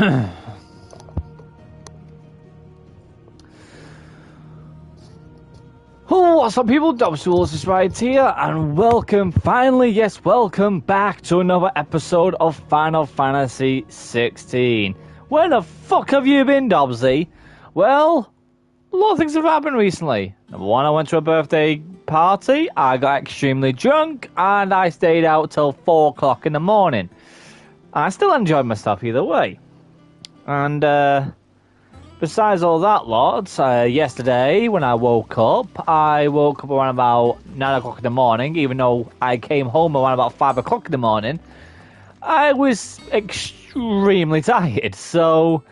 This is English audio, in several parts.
Oh, what's up people, Dobstools is right here, and welcome, finally, yes, welcome back to another episode of Final Fantasy 16. Where the fuck have you been, Dobsy? Well, a lot of things have happened recently. Number one, I went to a birthday party, I got extremely drunk, and I stayed out till 4 o'clock in the morning. I still enjoyed myself either way. And, besides all that lot, yesterday when I woke up around about 9 o'clock in the morning, even though I came home around about 5 o'clock in the morning. I was extremely tired, so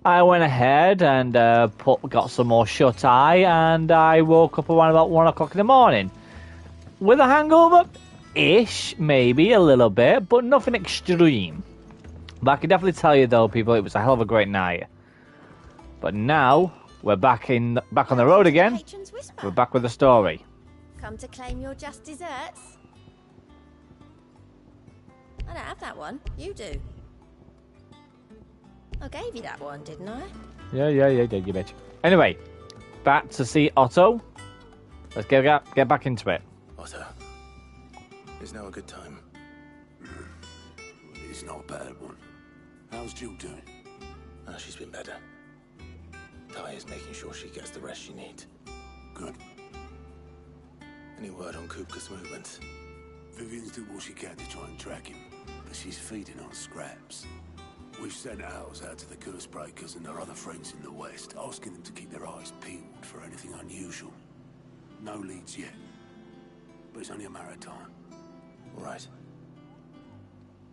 I went ahead and got some more shut-eye, and I woke up around about 1 o'clock in the morning. With a hangover-ish, maybe, a little bit, but nothing extreme. But I can definitely tell you, though, people, it was a hell of a great night. But now, we're back on the road again. We're back with the story. Come to claim your just desserts? I don't have that one. You do. I gave you that one, didn't I? Yeah, you did, you bitch. Anyway, back to see Otto. Let's get back into it. Otto, is now a good time? It's not a bad one. How's Jill doing? Oh, she's been better. Ty is making sure she gets the rest she needs. Good. Any word on Kupka's movements? Vivian's did what she can to try and track him, but she's feeding on scraps. We've sent ours out to the curse breakers and their other friends in the west, asking them to keep their eyes peeled for anything unusual. No leads yet, but it's only a matter of time. All right.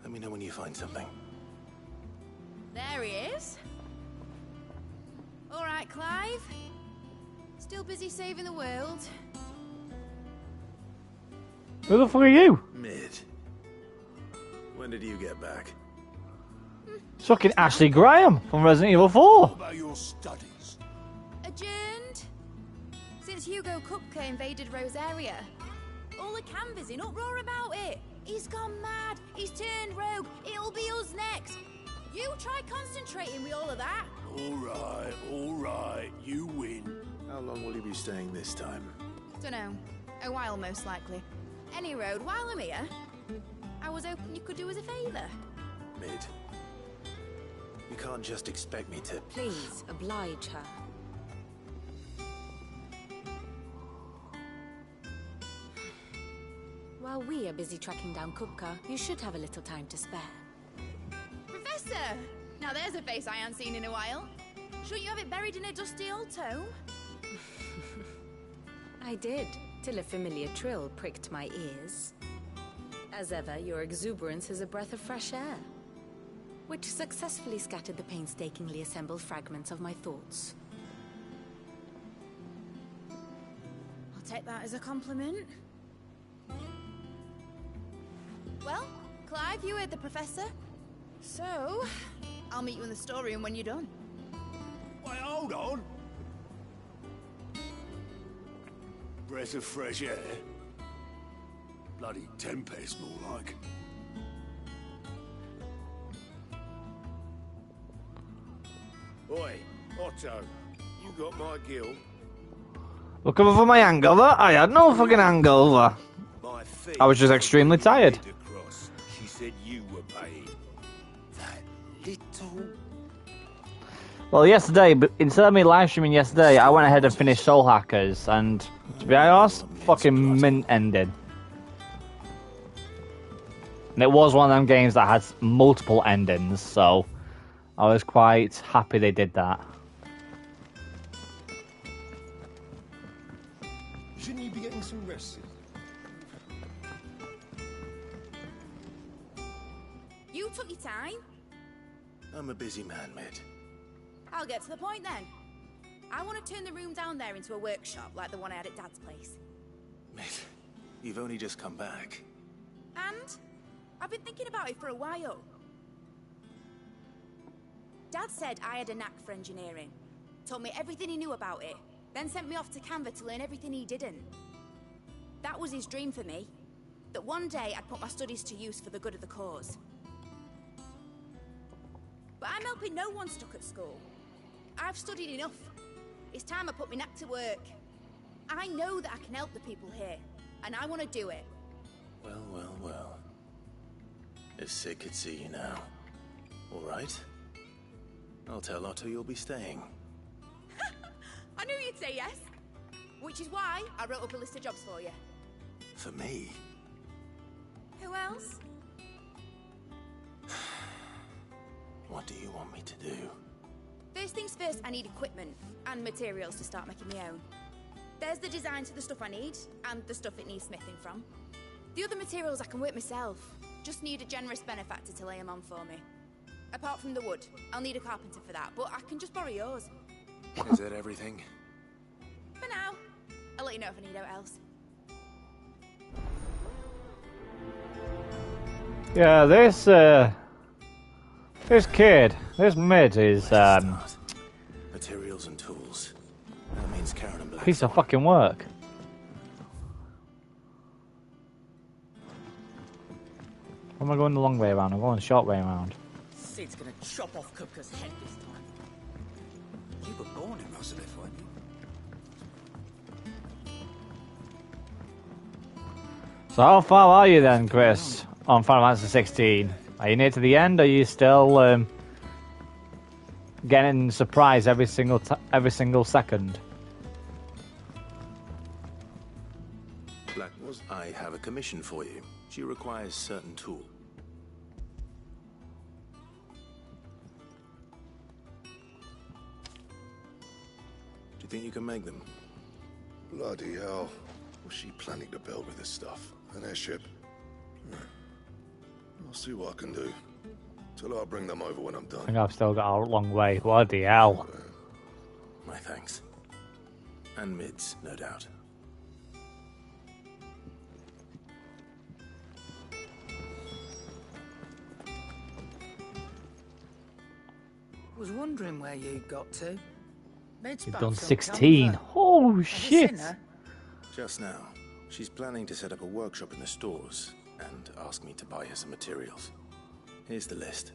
Let me know when you find something. There he is. All right, Clive. Still busy saving the world. Who the fuck are you? Mid. When did you get back? It's fucking Ashley Graham from Resident Evil 4. What about your studies? Adjourned. Since Hugo Kupka invaded Rosaria. All the canvas in uproar about it. He's gone mad. He's turned rogue. It'll be us next. You try concentrating with all of that. All right, you win. How long will you be staying this time? Dunno. A while, most likely. Any road, while I'm here, I was hoping you could do us a favour. Mid. You can't just expect me to... Please, oblige her. While we are busy tracking down Kupka, you should have a little time to spare. Professor! Now there's a face I haven't seen in a while. Shouldn't you have it buried in a dusty old tome? I did, till a familiar trill pricked my ears. As ever, your exuberance is a breath of fresh air, which successfully scattered the painstakingly assembled fragments of my thoughts. I'll take that as a compliment. Well, Clive, you heard the Professor. So, I'll meet you in the storeroom when you're done. Wait, hold on. Breath of fresh air. Bloody tempest, more like. Oi, Otto, you got my gill. Looking for my hangover? I had no fucking hangover. My fee. I was just extremely tired. She said you were paying. That little. Well, yesterday, but instead of me live streaming yesterday, I went ahead and finished Soul Hackers, and to be honest, fucking mint ending. And it was one of them games that had multiple endings, so I was quite happy they did that. Shouldn't you be getting some rest? You took your time. I'm a busy man, Mid. I'll get to the point then. I want to turn the room down there into a workshop like the one I had at Dad's place. Mid, you've only just come back. And I've been thinking about it for a while. Dad said I had a knack for engineering. Told me everything he knew about it. Then sent me off to Canva to learn everything he didn't. That was his dream for me. That one day I'd put my studies to use for the good of the cause. But I'm helping no one stuck at school. I've studied enough. It's time I put my neck to work. I know that I can help the people here, and I want to do it. Well, well, well. If Sid could see you now. All right. I'll tell Otto you'll be staying. I knew you'd say yes. Which is why I wrote up a list of jobs for you. For me? Who else? What do you want me to do? First things first, I need equipment and materials to start making my own. There's the designs for the stuff I need, and the stuff it needs smithing from. The other materials I can work myself. Just need a generous benefactor to lay them on for me. Apart from the wood, I'll need a carpenter for that, but I can just borrow yours. Is that everything? For now. I'll let you know if I need out else. Yeah, this kid, this mid is Materials and tools. That means Karen and Black. piece of fucking work. Am I going the long way around? I'm going the short way around. Sid's gonna chop off Kupka's head this time. You were born in Rosalith, weren't you? So how far are you then, Chris, on Final Fantasy 16? Are you near to the end? Or are you still getting surprised every single second? Black was. I have a commission for you. She requires certain tool. Do you think you can make them? Bloody hell. What's she planning to build with this stuff? An airship? I'll see what I can do. Till I bring them over when I'm I done. think I've still got a long way. Bloody hell. My thanks. And mids, no doubt. Was wondering where you got to. Mid's You've back done from 16. Canberra. Oh Have you shit. seen her? Just now. She's planning to set up a workshop in the stores and ask me to buy her some materials. Here's the list.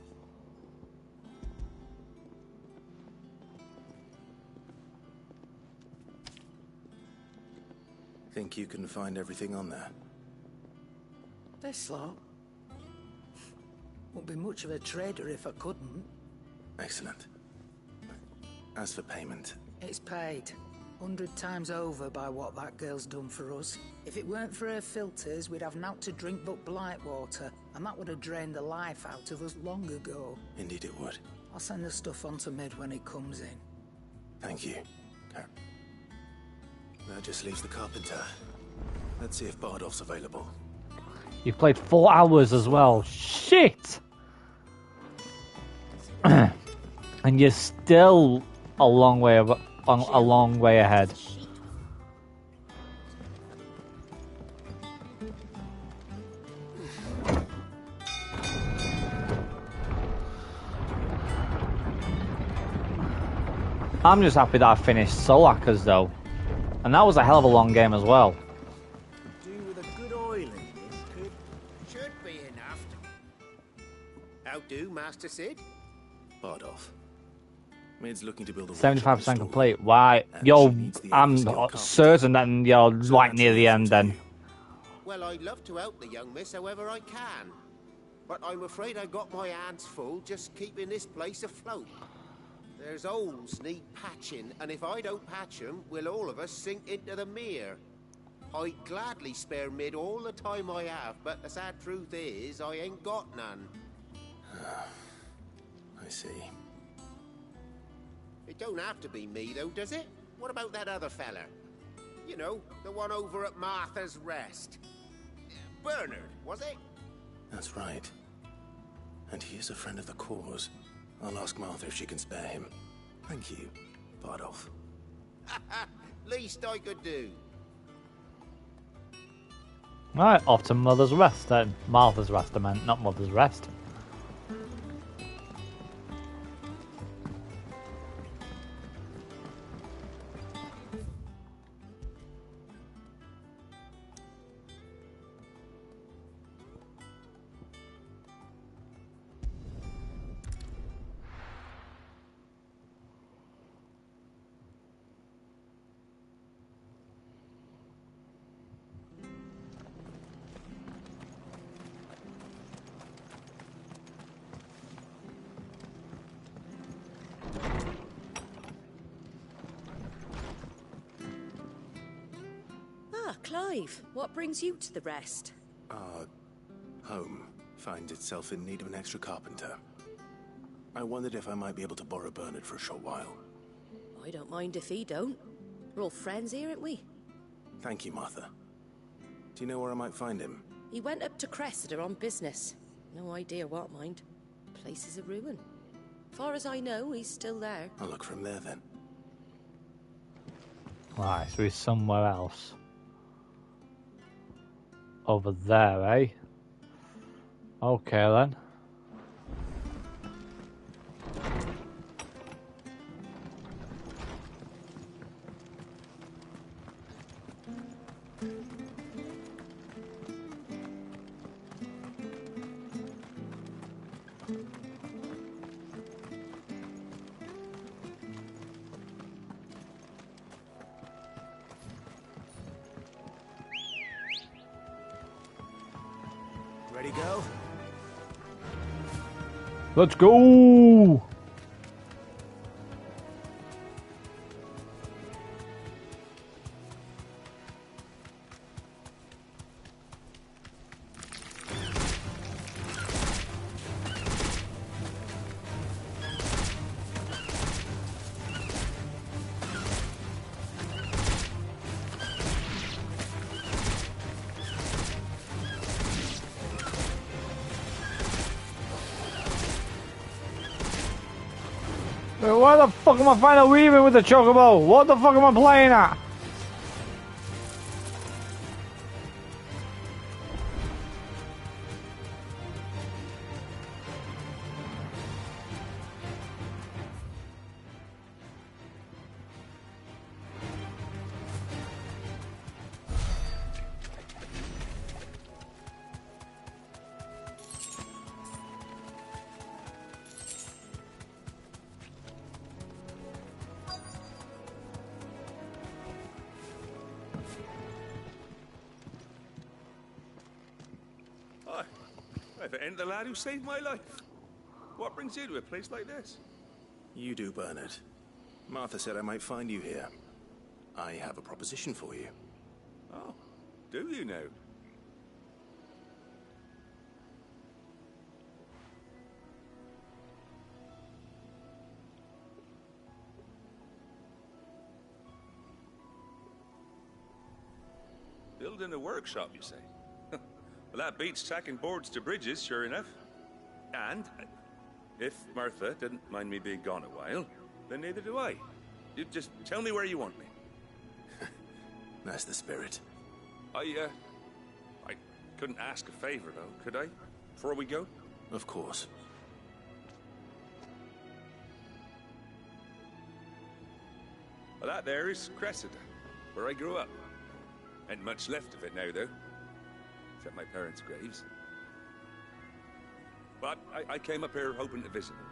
Think you can find everything on there? This lot. Wouldn't be much of a trader if I couldn't. Excellent. As for payment, It's paid 100 times over by what that girl's done for us. If it weren't for her filters, we'd have naught to drink but blight water, and that would have drained the life out of us long ago. indeed it would. I'll send the stuff on to Mid when it comes in. Thank you. That just leaves the carpenter. Let's see if Bardolph's available. You've played 4 hours as well. Shit! And you're still a long way ahead. I'm just happy that I finished Solakers though. And that was a hell of a long game as well. Do with a good oil in this, should be enough. How do, Master Sid? Bardolph. Mid's looking to build a 75% complete. Why? I'm certain that you're right near the end then. Well, I'd love to help the young miss however I can. But I'm afraid I got my hands full just keeping this place afloat. There's holes need patching, and if I don't patch them, will all of us sink into the mere. I'd gladly spare Mid all the time I have, but the sad truth is, I ain't got none. I see. It don't have to be me, though, does it? What about that other fella? You know, the one over at Martha's Rest. Bernard, was it? That's right. And he is a friend of the cause. I'll ask Martha if she can spare him. Thank you, Bardolph. Least I could do. Right, off to Mother's Rest then. Martha's Rest I meant, not Mother's Rest. Clive, what brings you to the rest? Our home finds itself in need of an extra carpenter. I wondered if I might be able to borrow Bernard for a short while. I don't mind if he don't. We're all friends here, aren't we? Thank you, Martha. Do you know where I might find him? He went up to Cressida on business. No idea what, mind. Place is a ruin. Far as I know, he's still there. I'll look for him there then. Right, so he's somewhere else. Over there, eh? Okay then. Ready, go? Let's go! Why the fuck am I finally weaving with the chocobo? What the fuck am I playing at? If it ain't the lad who saved my life. What brings you to a place like this? You do, Bernard. Martha said I might find you here. I have a proposition for you. Oh, do you now? Building a workshop, you say? Well, that beats tacking boards to bridges, sure enough. And if Martha didn't mind me being gone a while, then neither do I. You just tell me where you want me. That's the spirit. I couldn't ask a favor, though, could I? Before we go? Of course. Well, that there is Cressida, where I grew up. Ain't much left of it now, though. Except my parents' graves. But I came up here hoping to visit them.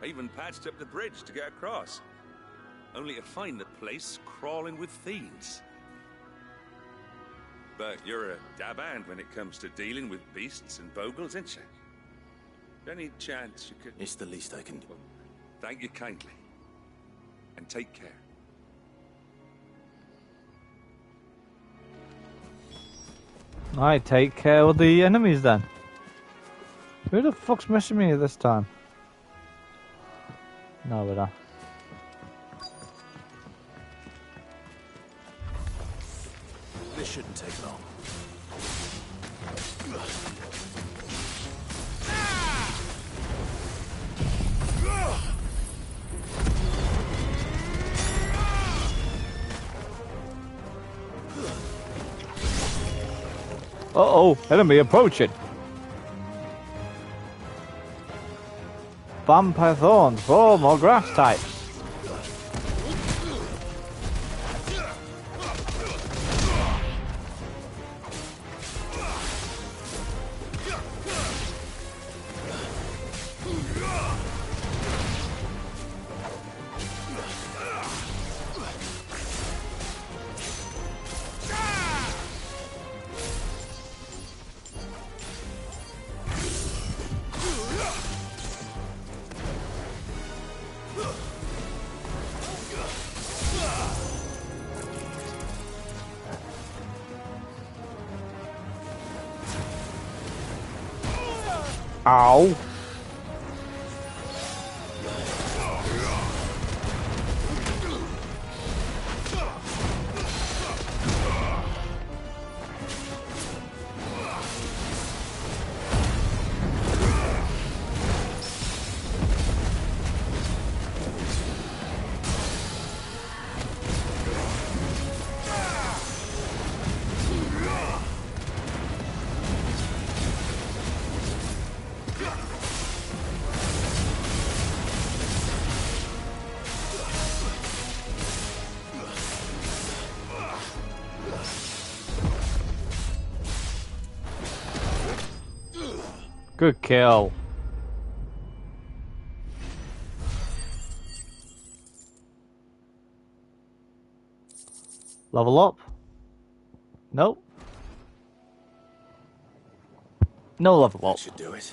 I even patched up the bridge to get across. Only to find the place crawling with fiends. But you're a dab hand when it comes to dealing with beasts and bogles, ain't you? Any chance you could... It's the least I can do. Well, thank you kindly. And take care. I take care of the enemies then. Who the fuck's missing me this time? No, but This shouldn't take long. Uh-oh, enemy approaching. Vampire thorns, 4 more grass types. Ow. Good kill. Level up? Nope. No level up. That should do it.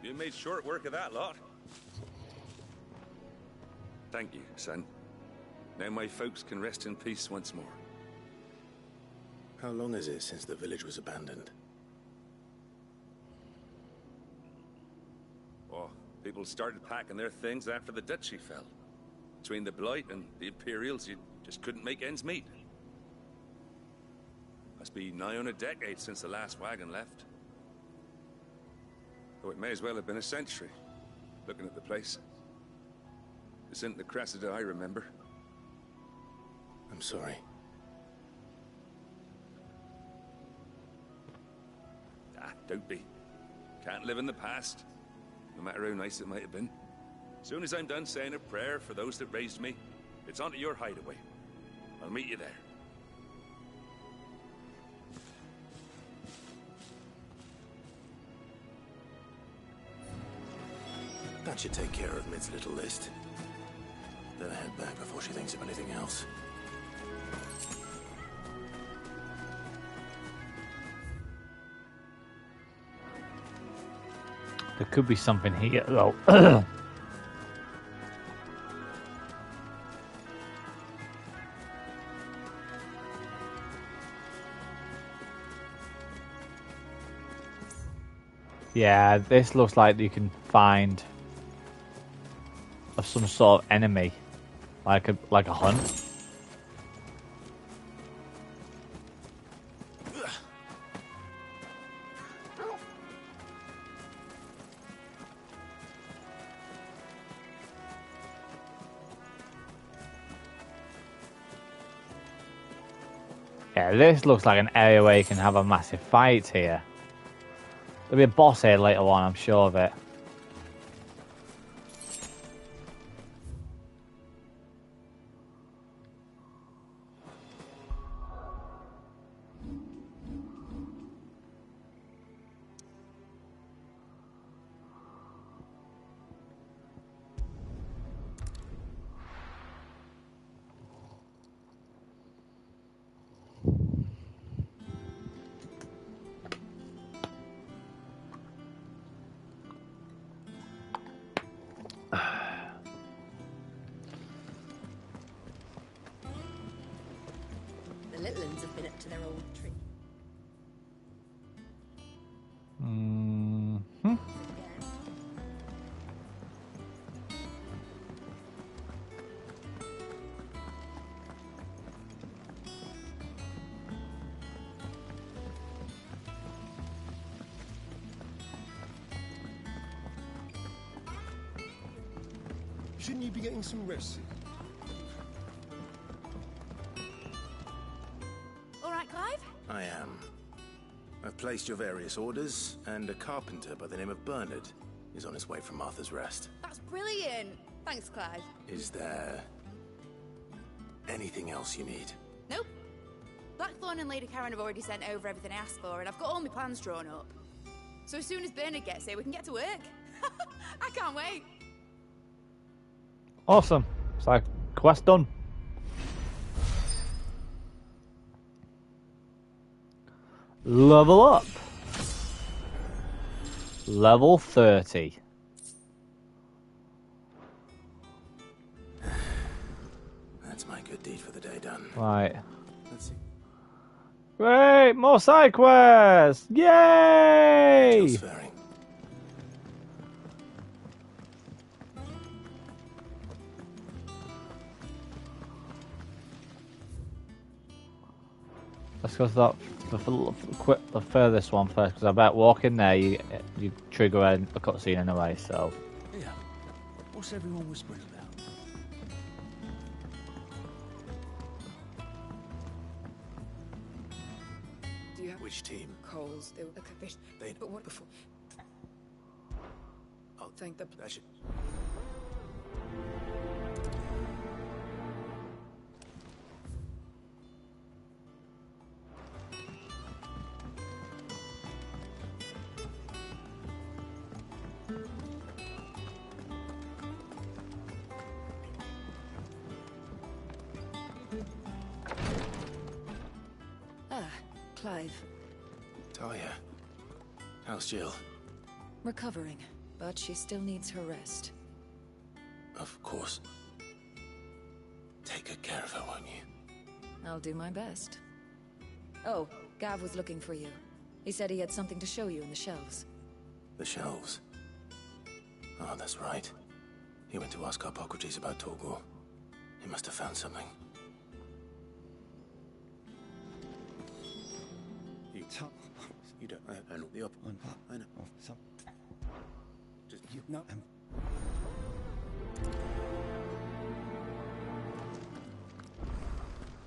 You made short work of that lot. Thank you, son. Now my folks can rest in peace once more. How long is it since the village was abandoned? Oh, people started packing their things after the duchy fell. Between the Blight and the Imperials, you just couldn't make ends meet. Must be nigh on a decade since the last wagon left. Though it may as well have been a century, looking at the place. This isn't the Cressida I remember. I'm sorry. Ah, don't be. Can't live in the past, no matter how nice it might have been. As soon as I'm done saying a prayer for those that raised me, it's onto your hideaway. I'll meet you there. That should take care of Mid's little list. Then I head back before she thinks of anything else. There could be something here, though. Yeah, this looks like you can find some sort of enemy, like a hunt. Yeah, this looks like an area where you can have a massive fight here. There'll be a boss here later on, I'm sure of it. The little ones have been up to their old tree. Shouldn't you be getting some rest? All right, Clive? I am. I've placed your various orders, and a carpenter by the name of Bernard is on his way from Arthur's Rest. That's brilliant. Thanks, Clive. Is there anything else you need? Nope. Blackthorn and Lady Karen have already sent over everything I asked for, and I've got all my plans drawn up. So as soon as Bernard gets here, we can get to work. I can't wait. Awesome. It's like quest done. Level up. Level 30. That's my good deed for the day done. Right. Let's see. Great, more side quests! Yay! Jill's Ferry. Let's go to that the furthest one first, because I bet walking there you trigger a cutscene anyway. So Yeah. What's everyone whispering about? Do you have Which team? coals? They- But what before? I'll thank the. I should... Clive. Talia. How's Jill? Recovering, but she still needs her rest. Of course. Take good care of her, won't you? I'll do my best. Oh, Gav was looking for you. He said he had something to show you in the shelves. The shelves. Oh, that's right. He went to ask Harpocrates about Torgor. He must have found something. You don't. I know the op. I know. Just you know.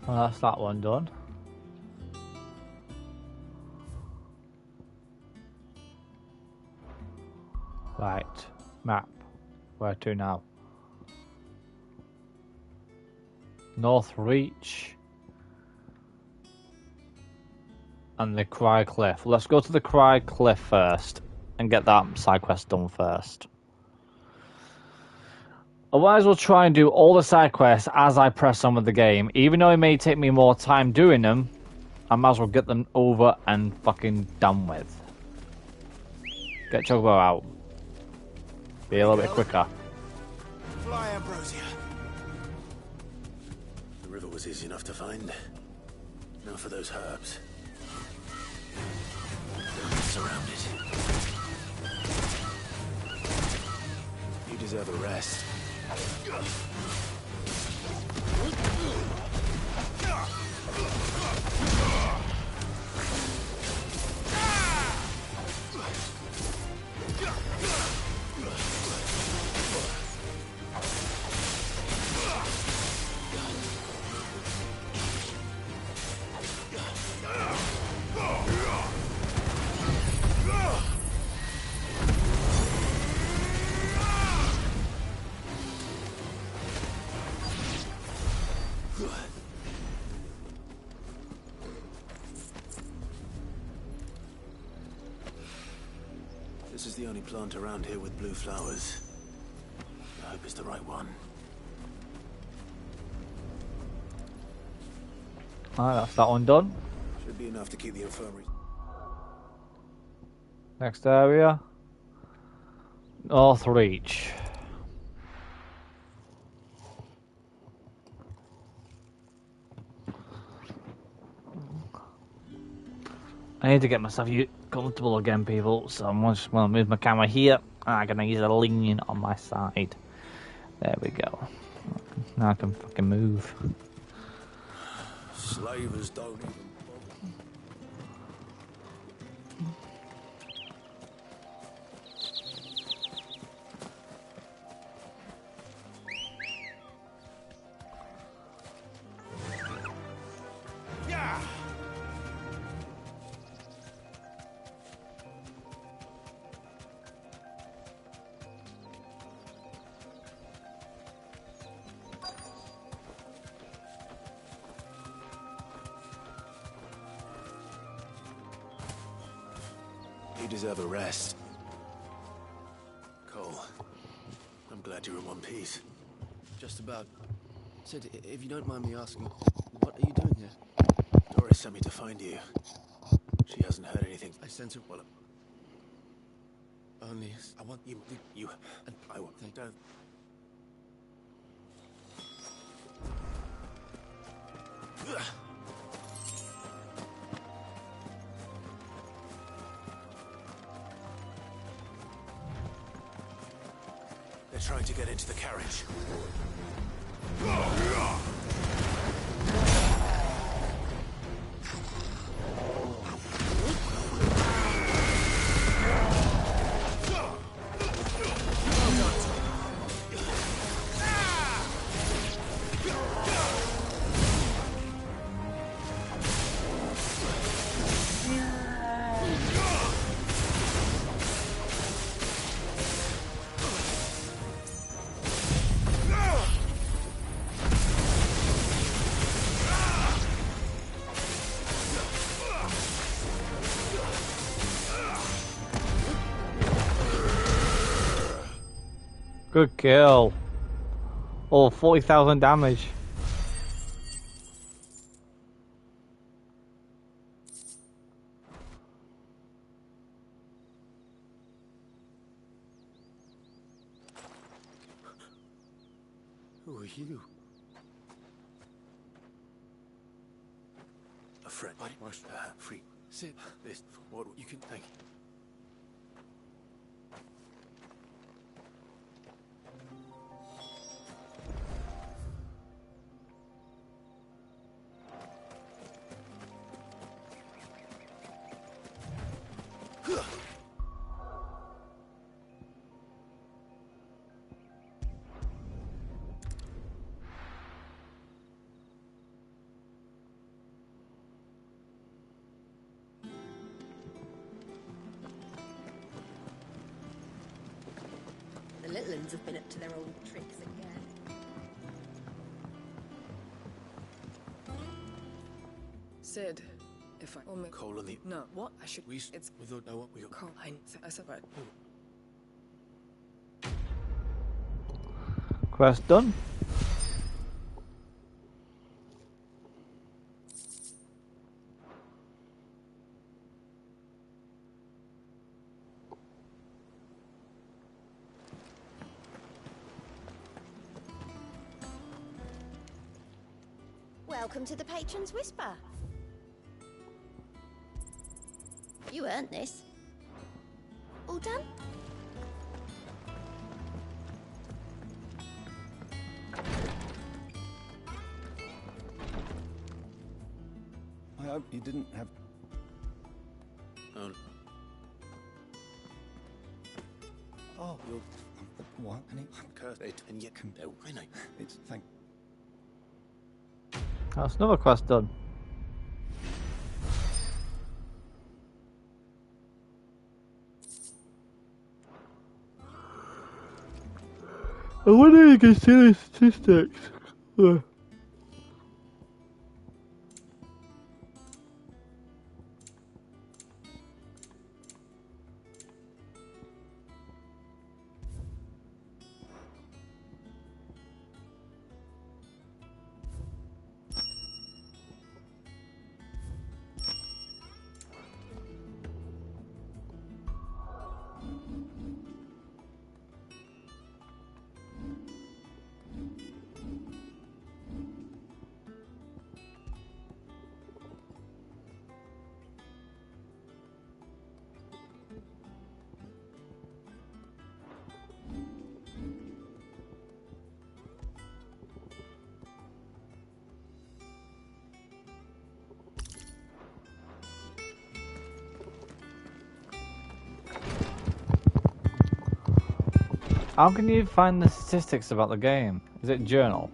well, that's that one done. Right, map. Where to now? North Reach. And the Cry Cliff. Let's go to the Cry Cliff first and get that side quest done first. Otherwise, we'll try and do all the side quests as I press on with the game. Even though it may take me more time doing them, I might as well get them over and fucking done with. Get Chocobo out. Be a little bit quicker. Fly, Ambrosia. The river was easy enough to find. Now for those herbs. Surrounded. You deserve a rest. This is the only plant around here with blue flowers. I hope it's the right one. Alright, that's that one done. Should be enough to keep the infirmary. Next area. North Reach. I need to get myself comfortable again, people. So I'm just going to move my camera here. And I'm going to use a lean on my side. There we go. Now I can fucking move. Slavers don't even You deserve a rest. Cole, I'm glad you're in one piece. Just about. Sid, if you don't mind me asking, what are you doing here? Doris sent me to find you. She hasn't heard anything. I sense her. Well, Only I want you, and I want. Don't. trying to get into the carriage. Good kill. Oh, 40,000 damage. Who are you? A friend. Free. Sid, This. What you can thank you. The little uns have been up to their old tricks again. Sid, if I only Cole and the... no, what I should it's We don't know what we got. Cole. I said right. Quest done. Welcome to the Patron's Whisper. You earned this. All done? I hope you didn't have... Oh, you're What? Any... cursed, and yet... No, I know. It's... Thank... That's another quest done. I wonder if you can see the statistics. How can you find the statistics about the game? Is it journal?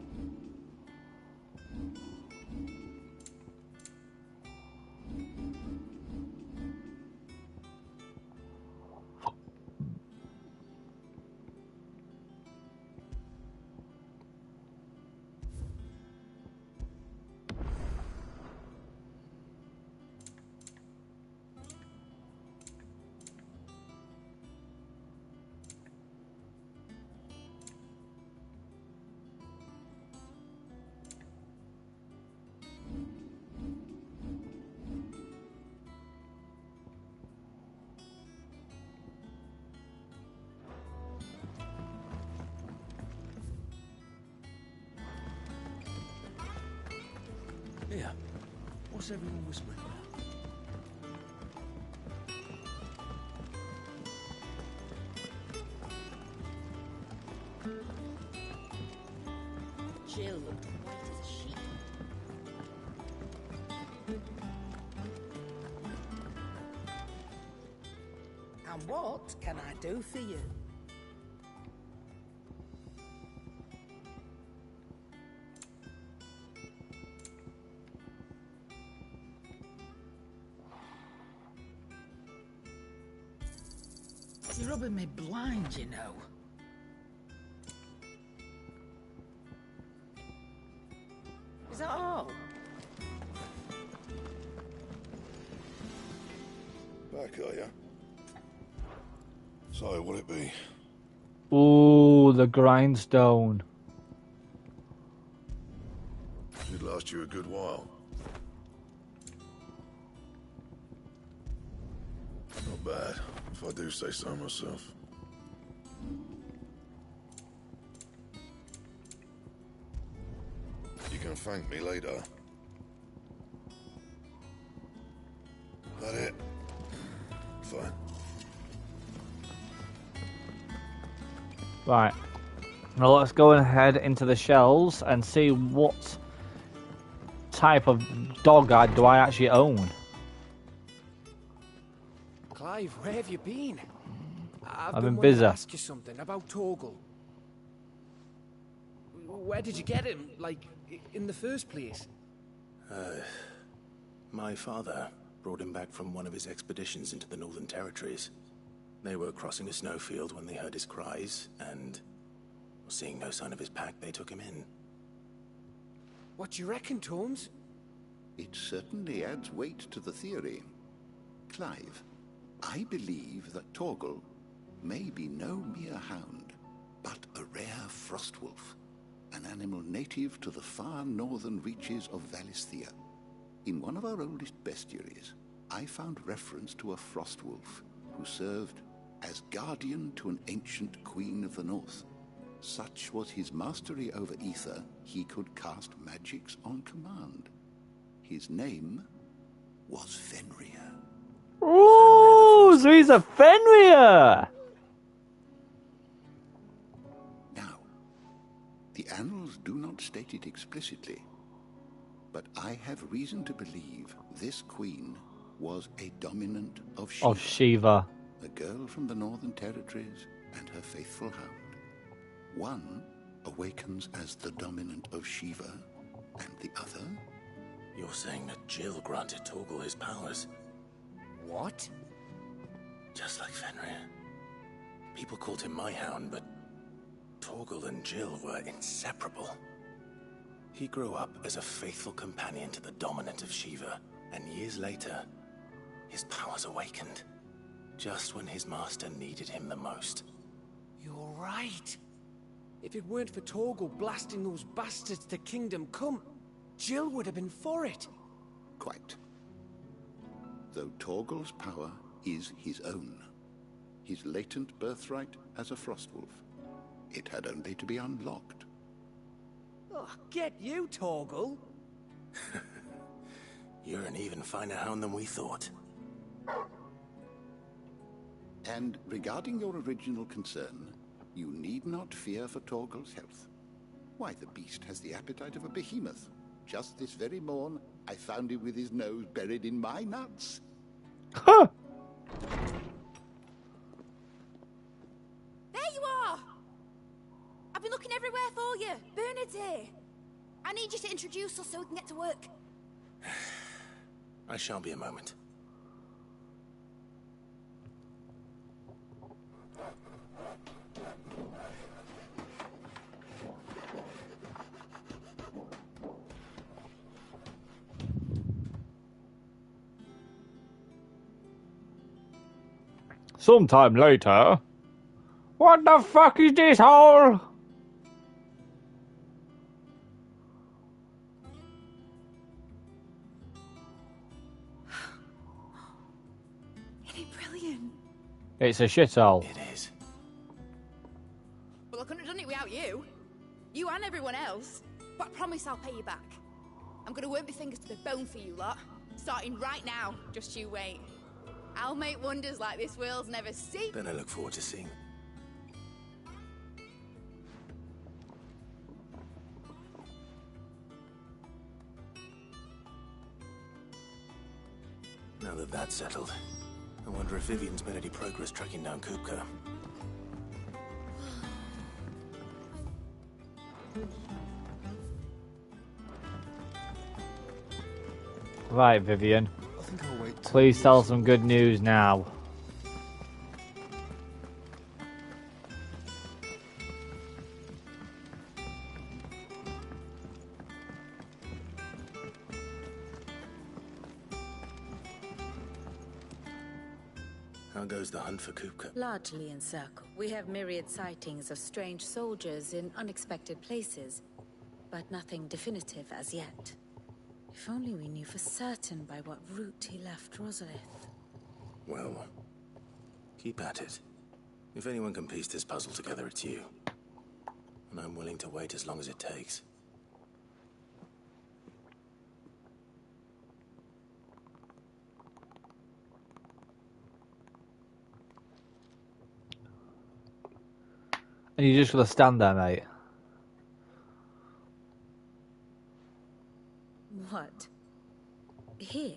Yeah. What's everyone whispering about? Jill looked white as a sheet. And what can I do for you? It's rubbing me blind, you know. Is that all? Back, are ya? So, what'll it be? Ooh, the grindstone. Should last you a good while. Not bad, if I do say so myself. You can thank me later. That it? Fine. Right. Now let's go ahead into the shelves and see what type of dog do I actually own. Clive, where have you been? I've been busy. To ask you something about Torgal. Where did you get him? Like, in the first place? My father brought him back from one of his expeditions into the Northern Territories. They were crossing a snowfield when they heard his cries, and seeing no sign of his pack, they took him in. What do you reckon, Torms? It certainly adds weight to the theory. Clive, I believe that Torgal may be no mere hound, but a rare frostwolf, an animal native to the far northern reaches of Valisthea. In one of our oldest bestiaries, I found reference to a frostwolf who served as guardian to an ancient queen of the north. Such was his mastery over ether, he could cast magics on command. His name was Fenrir. Ooh, so he's a Fenrir! Now, the annals do not state it explicitly, but I have reason to believe this queen was a dominant of Shiva. Of Shiva. A girl from the Northern Territories and her faithful hound. One awakens as the dominant of Shiva, and the other... You're saying that Jill granted Torgal his powers? What? Just like Fenrir. People called him my hound, but Torgal and Jill were inseparable. He grew up as a faithful companion to the dominant of Shiva, and years later, his powers awakened. Just when his master needed him the most. You're right. If it weren't for Torgal blasting those bastards to Kingdom Come, Jill would have been for it. Quite. Though Torgal's power is his own, his latent birthright as a frostwolf, it had only to be unlocked. Oh, get you, Torgal! You're an even finer hound than we thought. And regarding your original concern, you need not fear for Torgal's health. Why, the beast has the appetite of a behemoth. Just this very morn, I found him with his nose buried in my nuts. Huh! There you are! I've been looking everywhere for you. Bernard's here. I need you to introduce us so we can get to work. I shan't be a moment. Sometime later. What the fuck is this hole? Isn't it brilliant? It's a shithole. It is. Well, I couldn't have done it without you. You and everyone else. But I promise I'll pay you back. I'm gonna work my fingers to the bone for you lot. Starting right now. Just you wait. I'll make wonders like this world's never seen. Then I look forward to seeing. Now that that's settled, I wonder if Vivian's made any progress tracking down Kupka. Right, Vivian. Please tell some good news now. How goes the hunt for Kupka? Largely in circle. We have myriad sightings of strange soldiers in unexpected places, but nothing definitive as yet. If only we knew for certain by what route he left Rosalith. Well, keep at it. If anyone can piece this puzzle together, it's you. And I'm willing to wait as long as it takes. And you're just gonna stand there, mate? What? Here?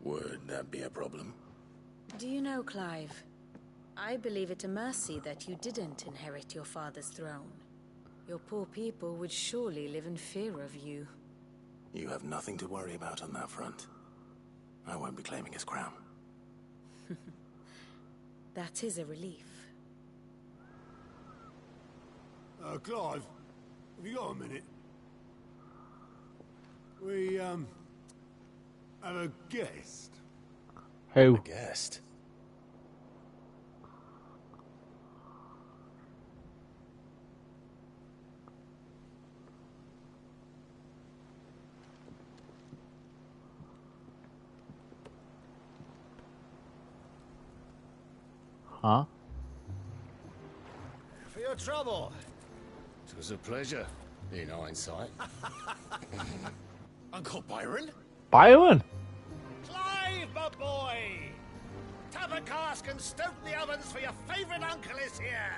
Would that be a problem? Do you know, Clive? I believe it a mercy that you didn't inherit your father's throne. Your poor people would surely live in fear of you. You have nothing to worry about on that front. I won't be claiming his crown. That is a relief. Clive, have you got a minute? We, have a guest. Who? A guest? Huh? For your trouble. It was a pleasure, in hindsight. Uncle Byron? Byron? Clive, my boy! Tap a cask and stoke the ovens for your favorite uncle is here!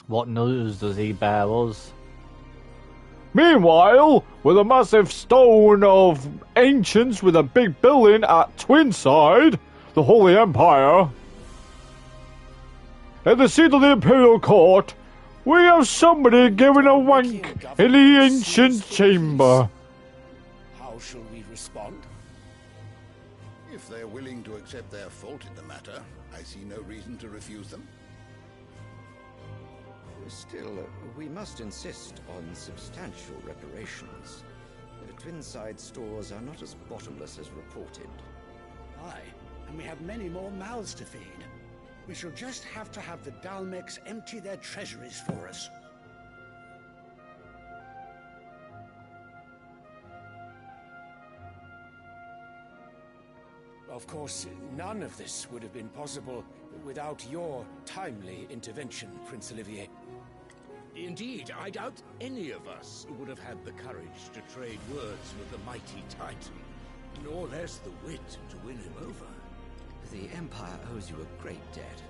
What news does he bear us? Meanwhile, with a massive stone of ancients with a big building at Twinside, the Holy Empire, at the seat of the Imperial Court, we have somebody giving a wank in the ancient chamber. How shall we respond? If they're willing to accept their fault in the matter, I see no reason to refuse them. Still, we must insist on substantial reparations. The Twinside stores are not as bottomless as reported. Aye, and we have many more mouths to feed. We shall just have to have the Dalmex empty their treasuries for us. Of course, none of this would have been possible without your timely intervention, Prince Olivier. Indeed, I doubt any of us would have had the courage to trade words with the mighty Titan, nor less the wit to win him over. The Empire owes you a great debt.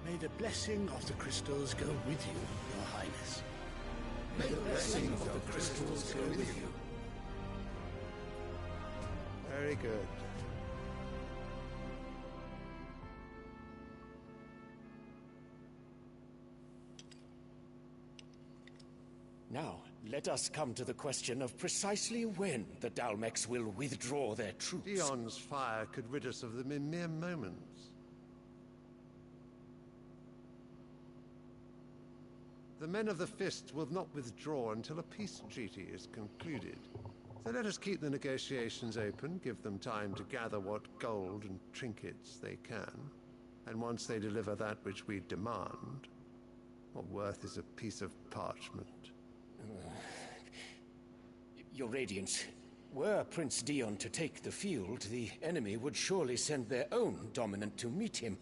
May the blessing of the crystals go with you, Your Highness. May the blessing of the crystals go with you. Very good. Now, let us come to the question of precisely when the Dalmex will withdraw their troops. Dion's fire could rid us of them in mere moments. The men of the Fist will not withdraw until a peace treaty is concluded. So let us keep the negotiations open, give them time to gather what gold and trinkets they can. And once they deliver that which we demand, what worth is a piece of parchment? Your Radiance, were Prince Dion to take the field, the enemy would surely send their own dominant to meet him.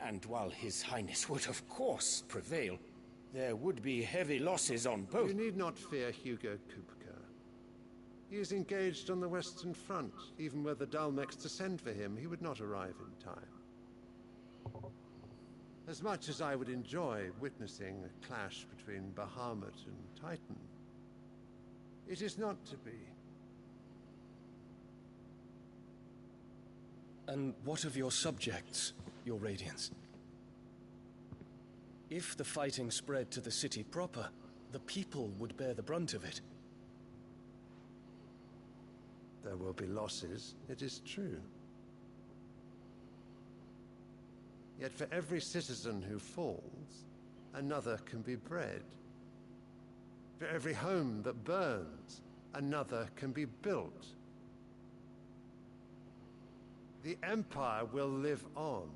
And while His Highness would of course prevail, there would be heavy losses on both. You need not fear Hugo Kupka. He is engaged on the Western Front. Even were the Dalmex to send for him, he would not arrive in time. As much as I would enjoy witnessing a clash between Bahamut and Titan, it is not to be. And what of your subjects, your Radiance? If the fighting spread to the city proper, the people would bear the brunt of it. There will be losses, it is true. Yet for every citizen who falls, another can be bred. For every home that burns, another can be built. The Empire will live on.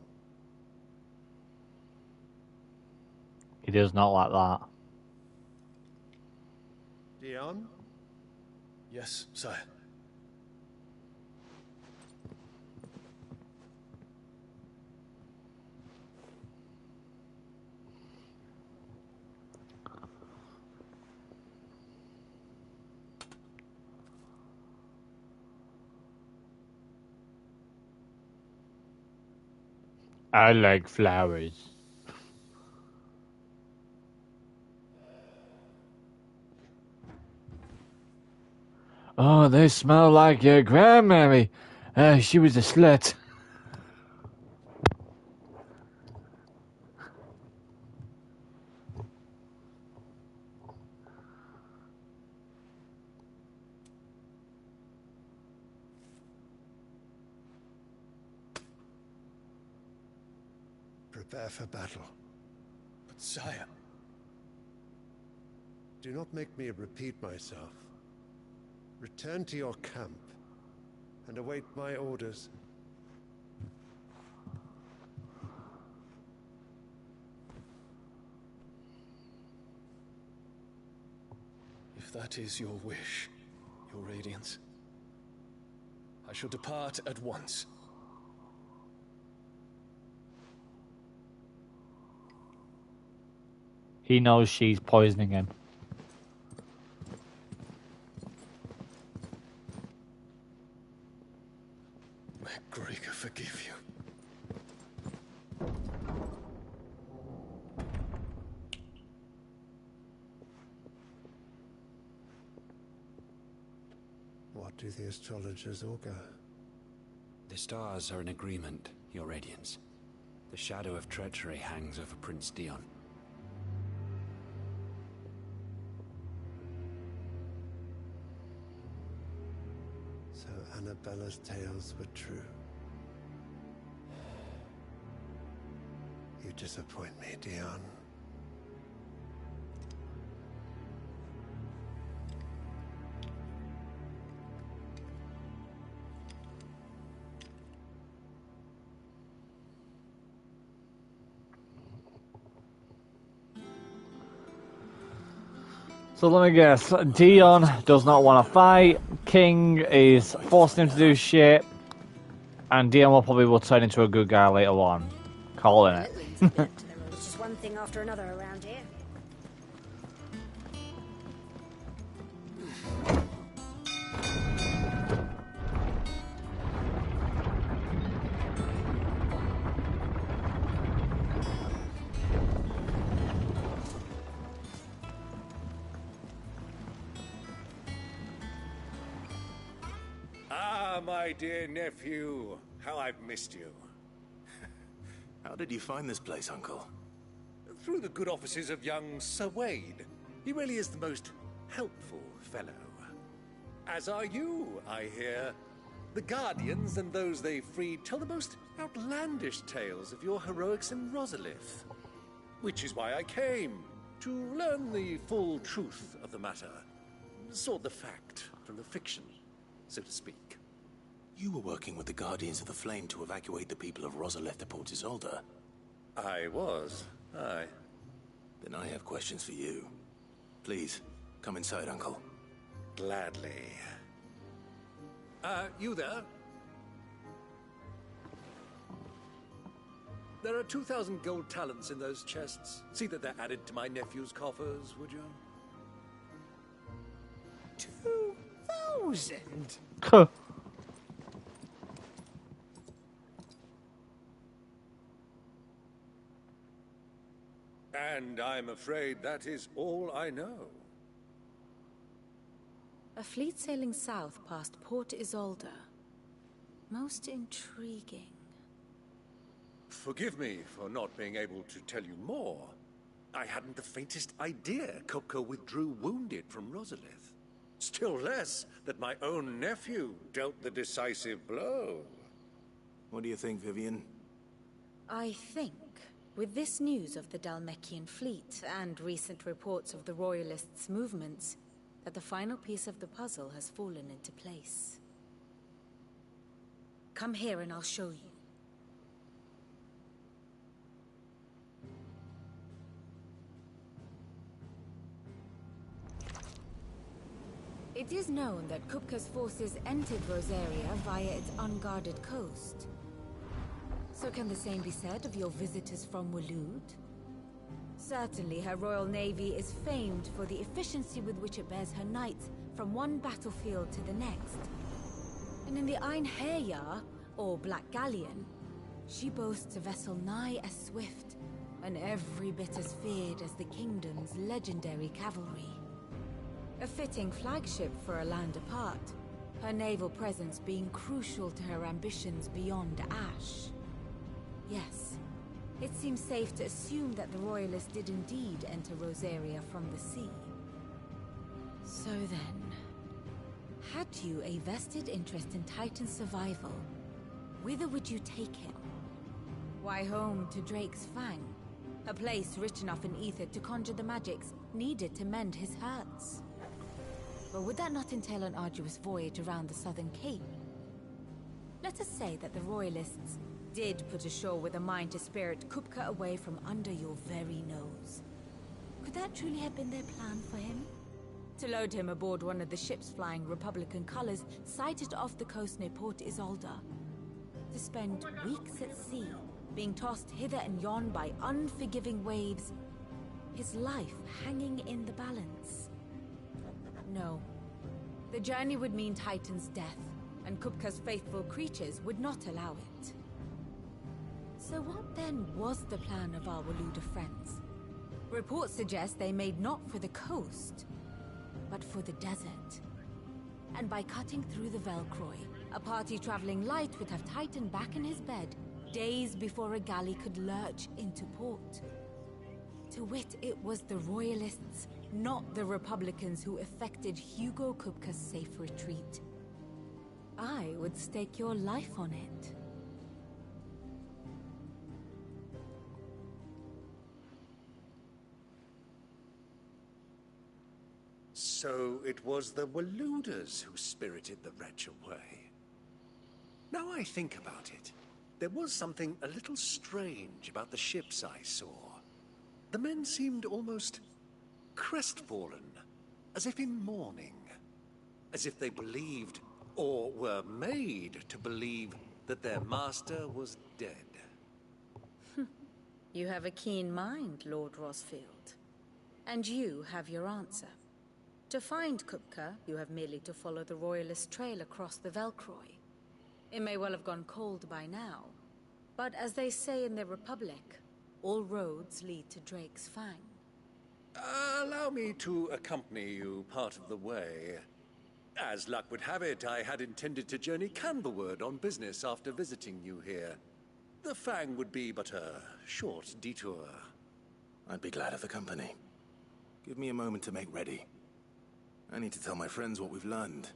He does not like that. Dion? Yes, sire. I like flowers. Oh, they smell like your grandmammy. She was a slut. Prepare for battle. But sire... Do not make me repeat myself. Return to your camp and await my orders. If that is your wish, your Radiance, I shall depart at once. He knows she's poisoning him. May Greeka forgive you. What do the astrologers augur? The stars are in agreement, your Radiance. The shadow of treachery hangs over Prince Dion. So Annabella's tales were true. You disappoint me, Dion. So let me guess, Dion does not want to fight, King is forcing him to do shit, and Dion will turn into a good guy later on. Calling it. It's just one thing after another around here. Ah, my dear nephew, how I've missed you. How did you find this place, Uncle? Through the good offices of young Sir Wade. He really is the most helpful fellow. As are you, I hear. The Guardians and those they freed tell the most outlandish tales of your heroics in Rosalith. Which is why I came, to learn the full truth of the matter. Sort the fact from the fiction, so to speak. You were working with the Guardians of the Flame to evacuate the people of Rosalith to Port Isolde. I was, aye. Then I have questions for you. Please, come inside, Uncle. Gladly. You there? There are 2,000 gold talents in those chests. See that they're added to my nephew's coffers, would you? 2,000? Rosend? And I'm afraid that is all I know. A fleet sailing south past Port Isolde. Most intriguing. Forgive me for not being able to tell you more. I hadn't the faintest idea Kupka withdrew wounded from Rosalith. Still less that my own nephew dealt the decisive blow. What do you think, Vivian? I think, with this news of the Dhalmekian fleet and recent reports of the Royalists' movements, that the final piece of the puzzle has fallen into place. Come here and I'll show you. It is known that Kupka's forces entered Rosaria via its unguarded coast. So can the same be said of your visitors from Waloed? Certainly her Royal Navy is famed for the efficiency with which it bears her knights from one battlefield to the next. And in the Einherjar, or Black Galleon, she boasts a vessel nigh as swift and every bit as feared as the Kingdom's legendary cavalry. A fitting flagship for a land apart, her naval presence being crucial to her ambitions beyond Ash. Yes, it seems safe to assume that the Royalists did indeed enter Rosaria from the sea. So then, had you a vested interest in Titan's survival, whither would you take him? Why, home to Drake's Fang, a place rich enough in ether to conjure the magics needed to mend his hurts. But would that not entail an arduous voyage around the southern cape? Let us say that the Royalists did put ashore with a mind to spirit Kupka away from under your very nose. Could that truly have been their plan for him? To load him aboard one of the ships flying Republican colors sighted off the coast near Port Isolde. To spend weeks at sea, being tossed hither and yon by unforgiving waves, his life hanging in the balance. No. The journey would mean Titan's death, and Kupka's faithful creatures would not allow it. So what then was the plan of our Waloed friends? Reports suggest they made not for the coast, but for the desert. And by cutting through the Velcroy, a party traveling light would have Titan back in his bed days before a galley could lurch into port. To wit, it was the Royalists, not the Republicans, who effected Hugo Kupka's safe retreat. I would stake your life on it. So it was the Waloeders who spirited the wretch away. Now I think about it, there was something a little strange about the ships I saw. The men seemed almost crestfallen, as if in mourning, as if they believed, or were made to believe, that their master was dead. You have a keen mind, Lord Rosfield. And you have your answer. To find Kupka, you have merely to follow the Royalist trail across the Velcroy. It may well have gone cold by now, but as they say in the Republic, all roads lead to Drake's Fang. Allow me to accompany you part of the way. As luck would have it, I had intended to journey Canberward on business after visiting you here. The Fang would be but a short detour. I'd be glad of the company. Give me a moment to make ready. I need to tell my friends what we've learned,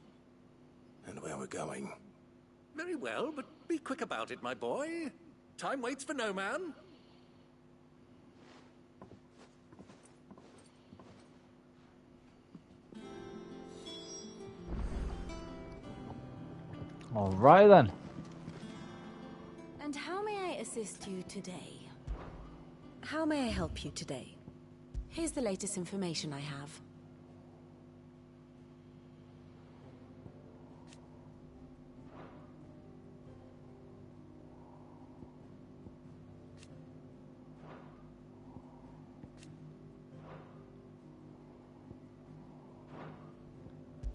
and where we're going. Very well, but be quick about it, my boy. Time waits for no man. All right then. And how may I assist you today? How may I help you today? Here's the latest information I have.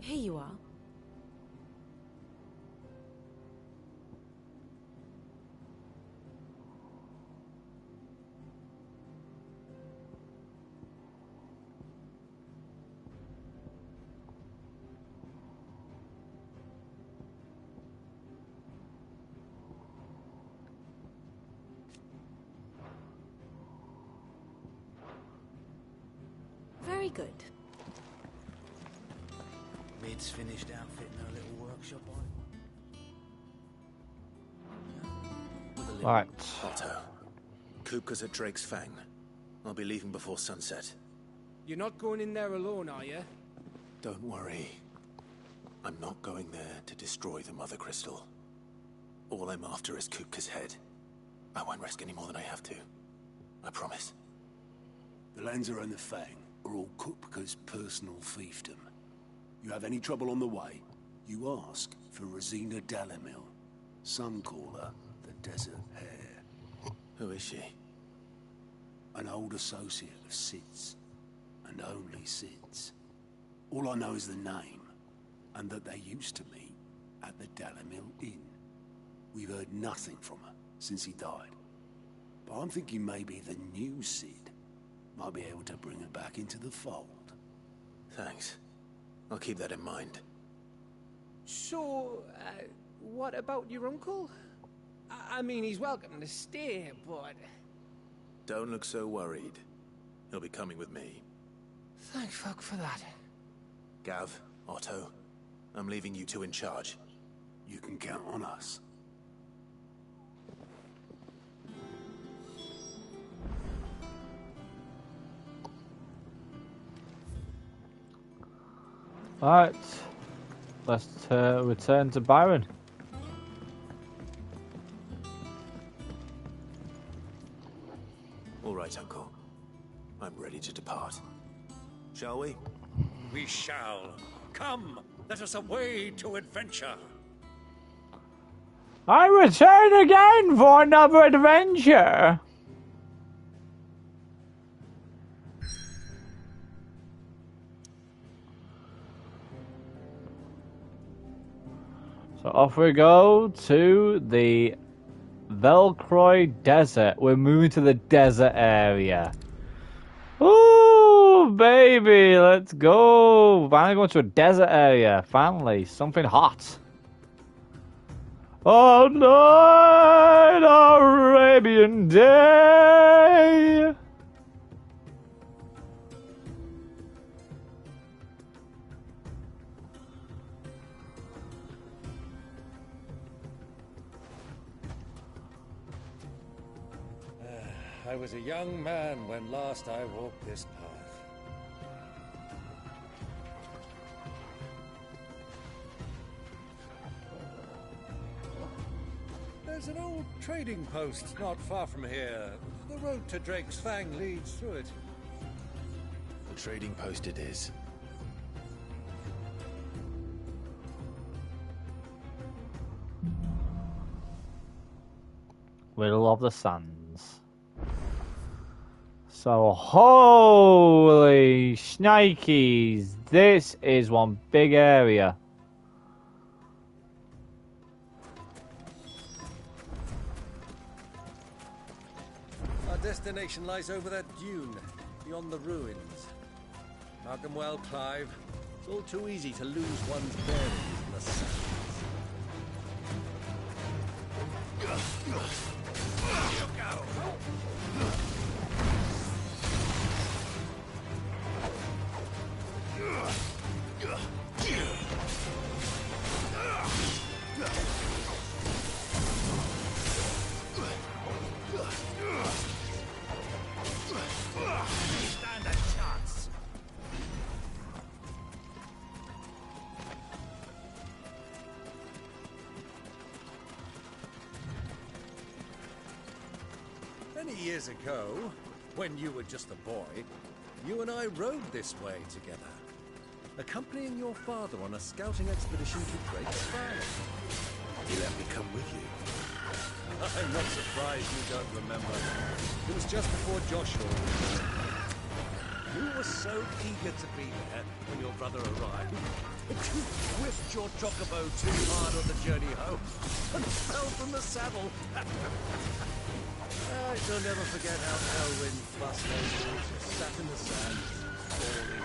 Here you are. Very good. Mid's finished outfitting her little workshop on. Right. Otto. Kupka's at Drake's Fang. I'll be leaving before sunset. You're not going in there alone, are you? Don't worry. I'm not going there to destroy the Mother Crystal. All I'm after is Kupka's head. I won't risk any more than I have to. I promise. The Lanza and the Fang are all Kupka's personal fiefdom. You have any trouble on the way, you ask for Rosina Dalimil. Some call her the Desert Hare. Who is she? An old associate of Sid's, and only Sid's. All I know is the name, and that they used to meet at the Dalimil Inn. We've heard nothing from her since he died. But I'm thinking maybe the new Sid might be able to bring her back into the fold. Thanks. I'll keep that in mind. So, what about your uncle? I mean, he's welcome to stay, but... Don't look so worried. He'll be coming with me. Thank fuck for that. Gav, Otto, I'm leaving you two in charge. You can count on us. Right. Let's return to Byron. All right, Uncle. I'm ready to depart. Shall we? We shall. Come, let us away to adventure. I return again for another adventure. So off we go to the Velcroy Desert. We're moving to the desert area. Ooh, baby, let's go. Finally going to a desert area. Finally, something hot. All night, Arabian day. I was a young man when last I walked this path. There's an old trading post not far from here. The road to Drake's Fang leads through it. The trading post it is. Riddle of the Sands. So, holy shnikes, this is one big area. Our destination lies over that dune, beyond the ruins. Mark 'em well, Clive. It's all too easy to lose one's bearings in the sands. You go! Stand a chance. Many years ago, when you were just a boy, you and I rode this way together, accompanying your father on a scouting expedition to Drake's Fang. He let me come with you. I'm not surprised you don't remember. It was just before Joshua. You were so eager to be there when your brother arrived that you whipped your chocobo too hard on the journey home and fell from the saddle. I shall never forget how Elwyn fussed those wolves just sat in the sand, falling.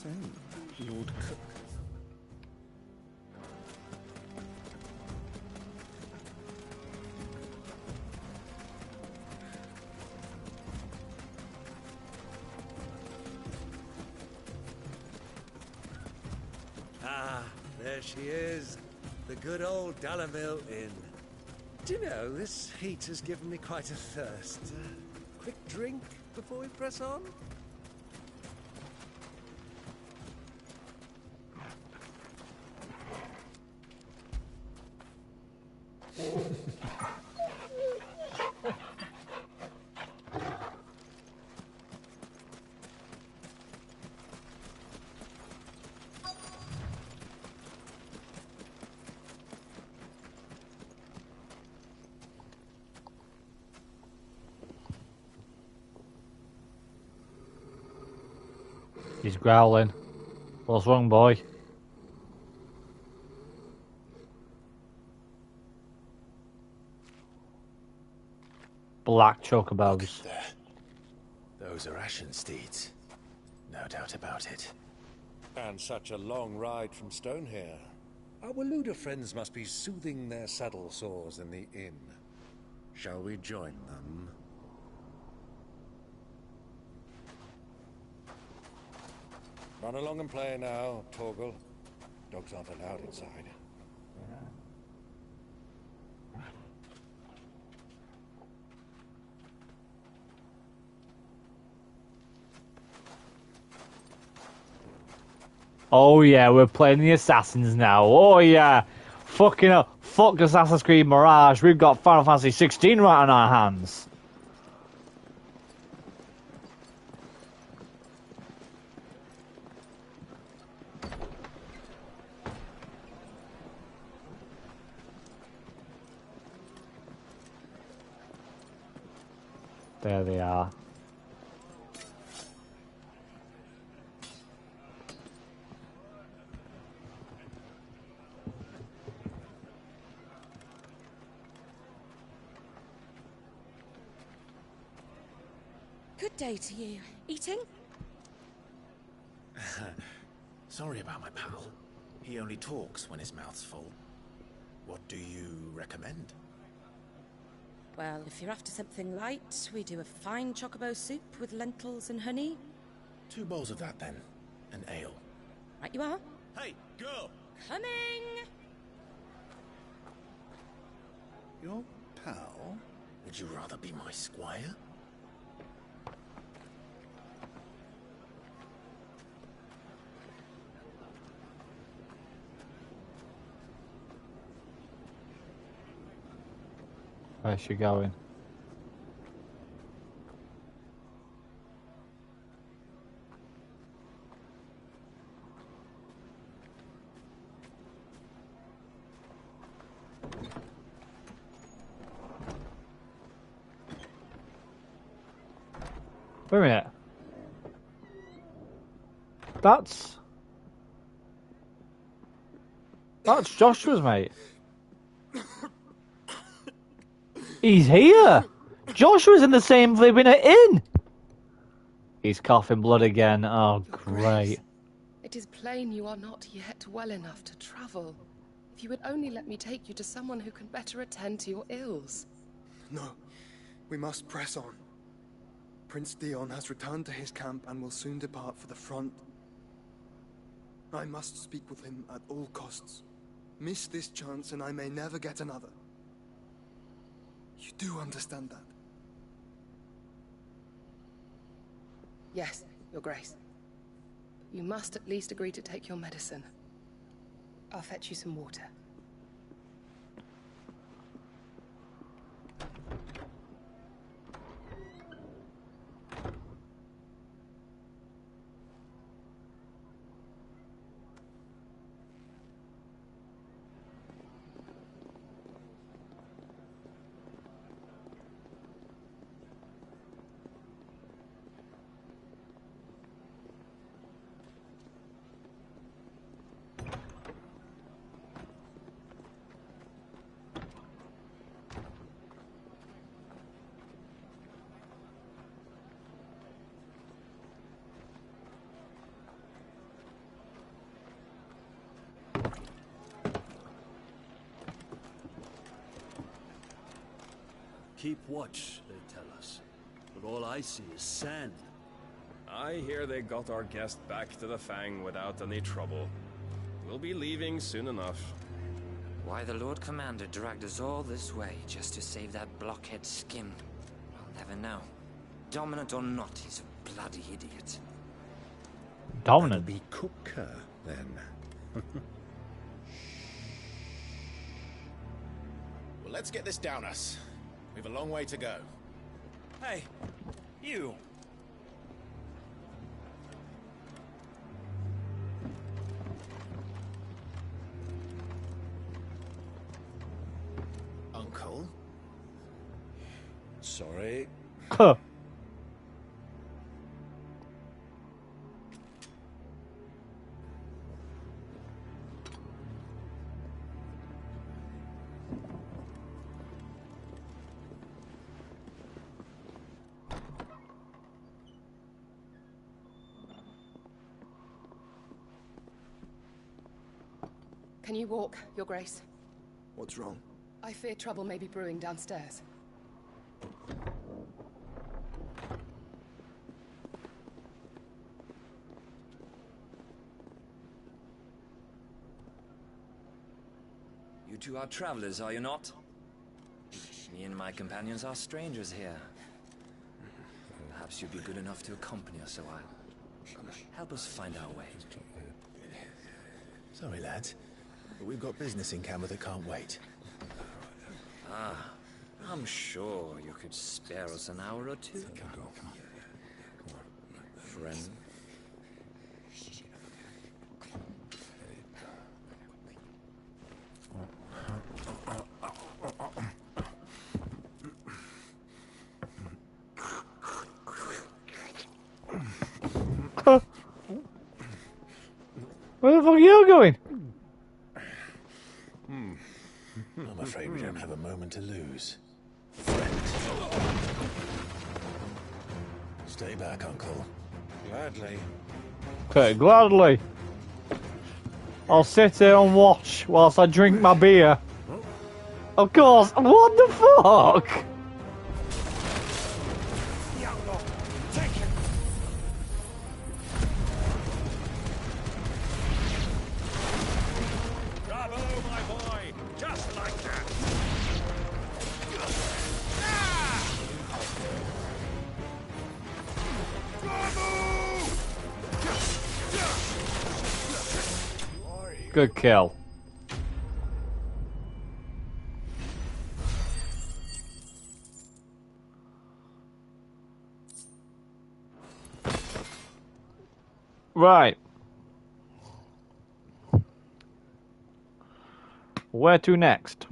So, Lord Cook. Ah, there she is. The good old Dalamil Inn. Do you know, this heat has given me quite a thirst. Quick drink before we press on? He's growling. What's wrong, boy? Black chocobos. There. Those are Ashen steeds. No doubt about it. And such a long ride from Stonehair. Our Waluda friends must be soothing their saddle sores in the inn. Shall we join them? Run along and play now, Torgal. Dogs aren't allowed inside. Oh yeah, we're playing the Assassins now. Oh yeah. Fucking up. Fuck Assassin's Creed Mirage. We've got Final Fantasy 16 right on our hands. There they are. Good day to you. Eating? Sorry about my pal. He only talks when his mouth's full. What do you recommend? Well, if you're after something light, we do a fine chocobo soup with lentils and honey. 2 bowls of that, then. An ale. Right you are. Hey, girl! Coming! Your pal? Would you rather be my squire? Where's she going? Wait a minute. That's Joshua's mate. He's here! Joshua's in the same flipping inn! He's coughing blood again. Oh, great. It is plain you are not yet well enough to travel. If you would only let me take you to someone who can better attend to your ills. No, we must press on. Prince Dion has returned to his camp and will soon depart for the front. I must speak with him at all costs. Miss this chance and I may never get another. You do understand that? Yes, Your Grace. You must at least agree to take your medicine. I'll fetch you some water. keep watch, they tell us. But all I see is sand. I hear they got our guest back to the Fang without any trouble. We'll be leaving soon enough. Why the Lord Commander dragged us all this way just to save that blockhead Skim, I'll never know. Dominant or not, he's a bloody idiot. Dominant? That'll be Cooker, then. Well, let's get this down us. We've a long way to go. Hey, you. Uncle? Sorry. Can you walk, Your Grace? What's wrong? I fear trouble may be brewing downstairs. You two are travelers, are you not? Me and my companions are strangers here. Perhaps you'd be good enough to accompany us a while. Help us find our way. Sorry, lads, but we've got business in Camber that can't wait. Ah, I'm sure you could spare us an hour or two. Come on. Friend. Where the fuck are you going? I'm afraid we don't have a moment to lose. Stay back, Uncle. Gladly. Okay, gladly. I'll sit here and watch whilst I drink my beer. Of course, what the fuck? Bravo, my boy! Just like that! Good kill. Right. Where to next?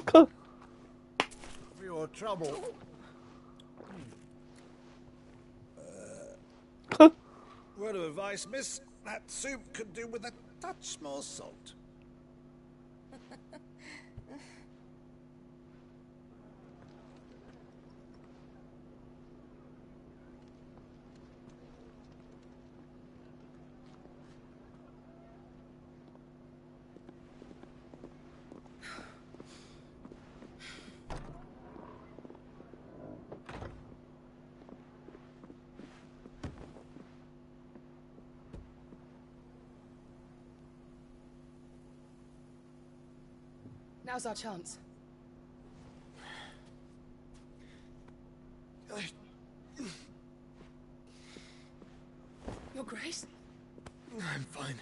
For your trouble. Word of advice, miss. That soup could do with a touch more salt. Now's our chance. Your Grace? I'm fine.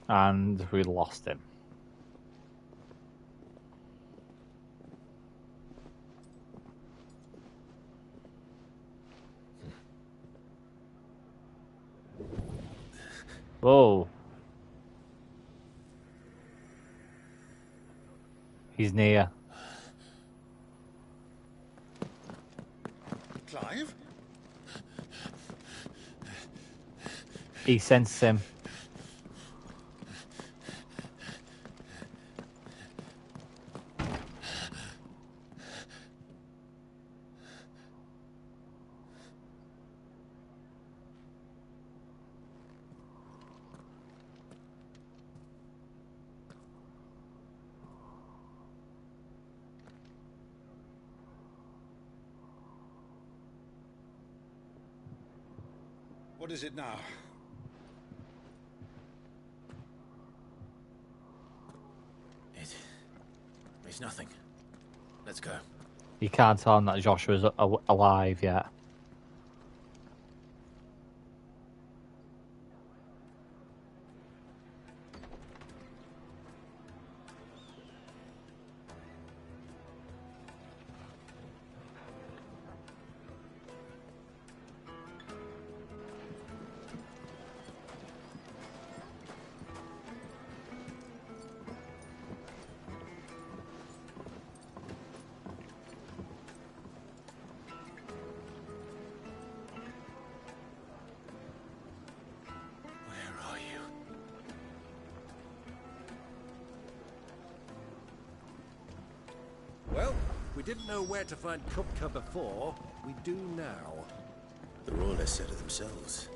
And we lost him. Whoa. He's near. Clive? He senses him. What is it now? It's nothing. Let's go. You can't tell him that Joshua's alive yet. Well, we didn't know where to find Kupka before. We do now. The Royalists said it themselves.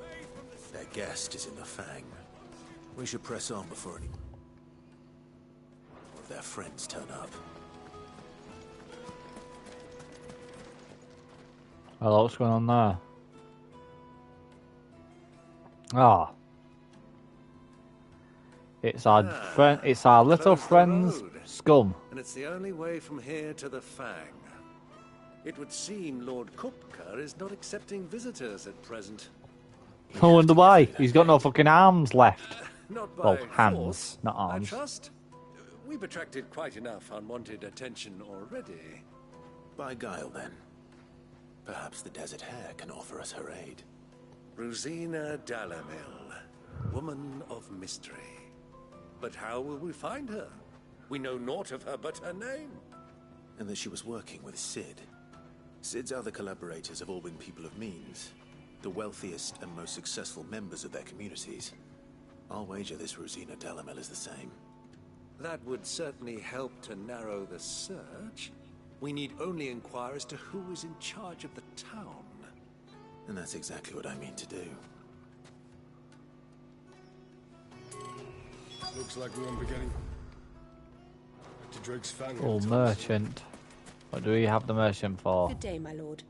Their guest is in the Fang. We should press on before any of their friends turn up. Hello, what's going on there? Ah. It's our friend. It's our little friend's scum. And it's the only way from here to the Fang. It would seem Lord Kupka is not accepting visitors at present. I wonder why. He's got no fucking arms left. Not by Well, hands, force, not I arms. trust. We've attracted quite enough unwanted attention already. By guile, then. Perhaps the Desert Hare can offer us her aid. Rosina Dalamil, woman of mystery. But how will we find her? We know naught of her but her name. And that she was working with Cid. Cid's other collaborators have all been people of means. The wealthiest and most successful members of their communities. I'll wager this Rosina Dalamil is the same. That would certainly help to narrow the search. We need only inquire as to who is in charge of the town. And that's exactly what I mean to do. Looks like we won't be getting to Drake's Fang. Oh, merchant. What do we have the merchant for? Good day, my lord.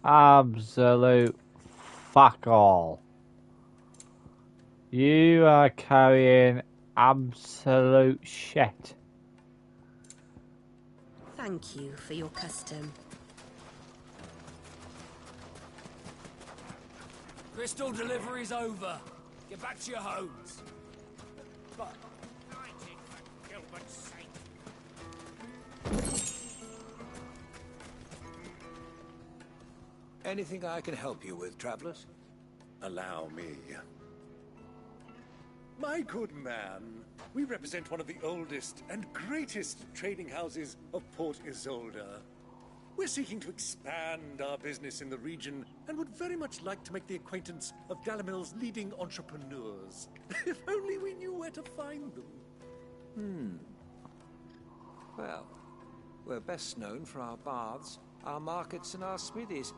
Absolute fuck all. You are carrying absolute shit. Thank you for your custom. Crystal delivery's over. Get back to your homes. But Gilbert's sake. Anything I can help you with, travelers? Allow me. My good man, we represent one of the oldest and greatest trading houses of Port Isolde. We're seeking to expand our business in the region and would very much like to make the acquaintance of Dalamil's leading entrepreneurs. If only we knew where to find them. Well, we're best known for our baths, our markets, and our smithies.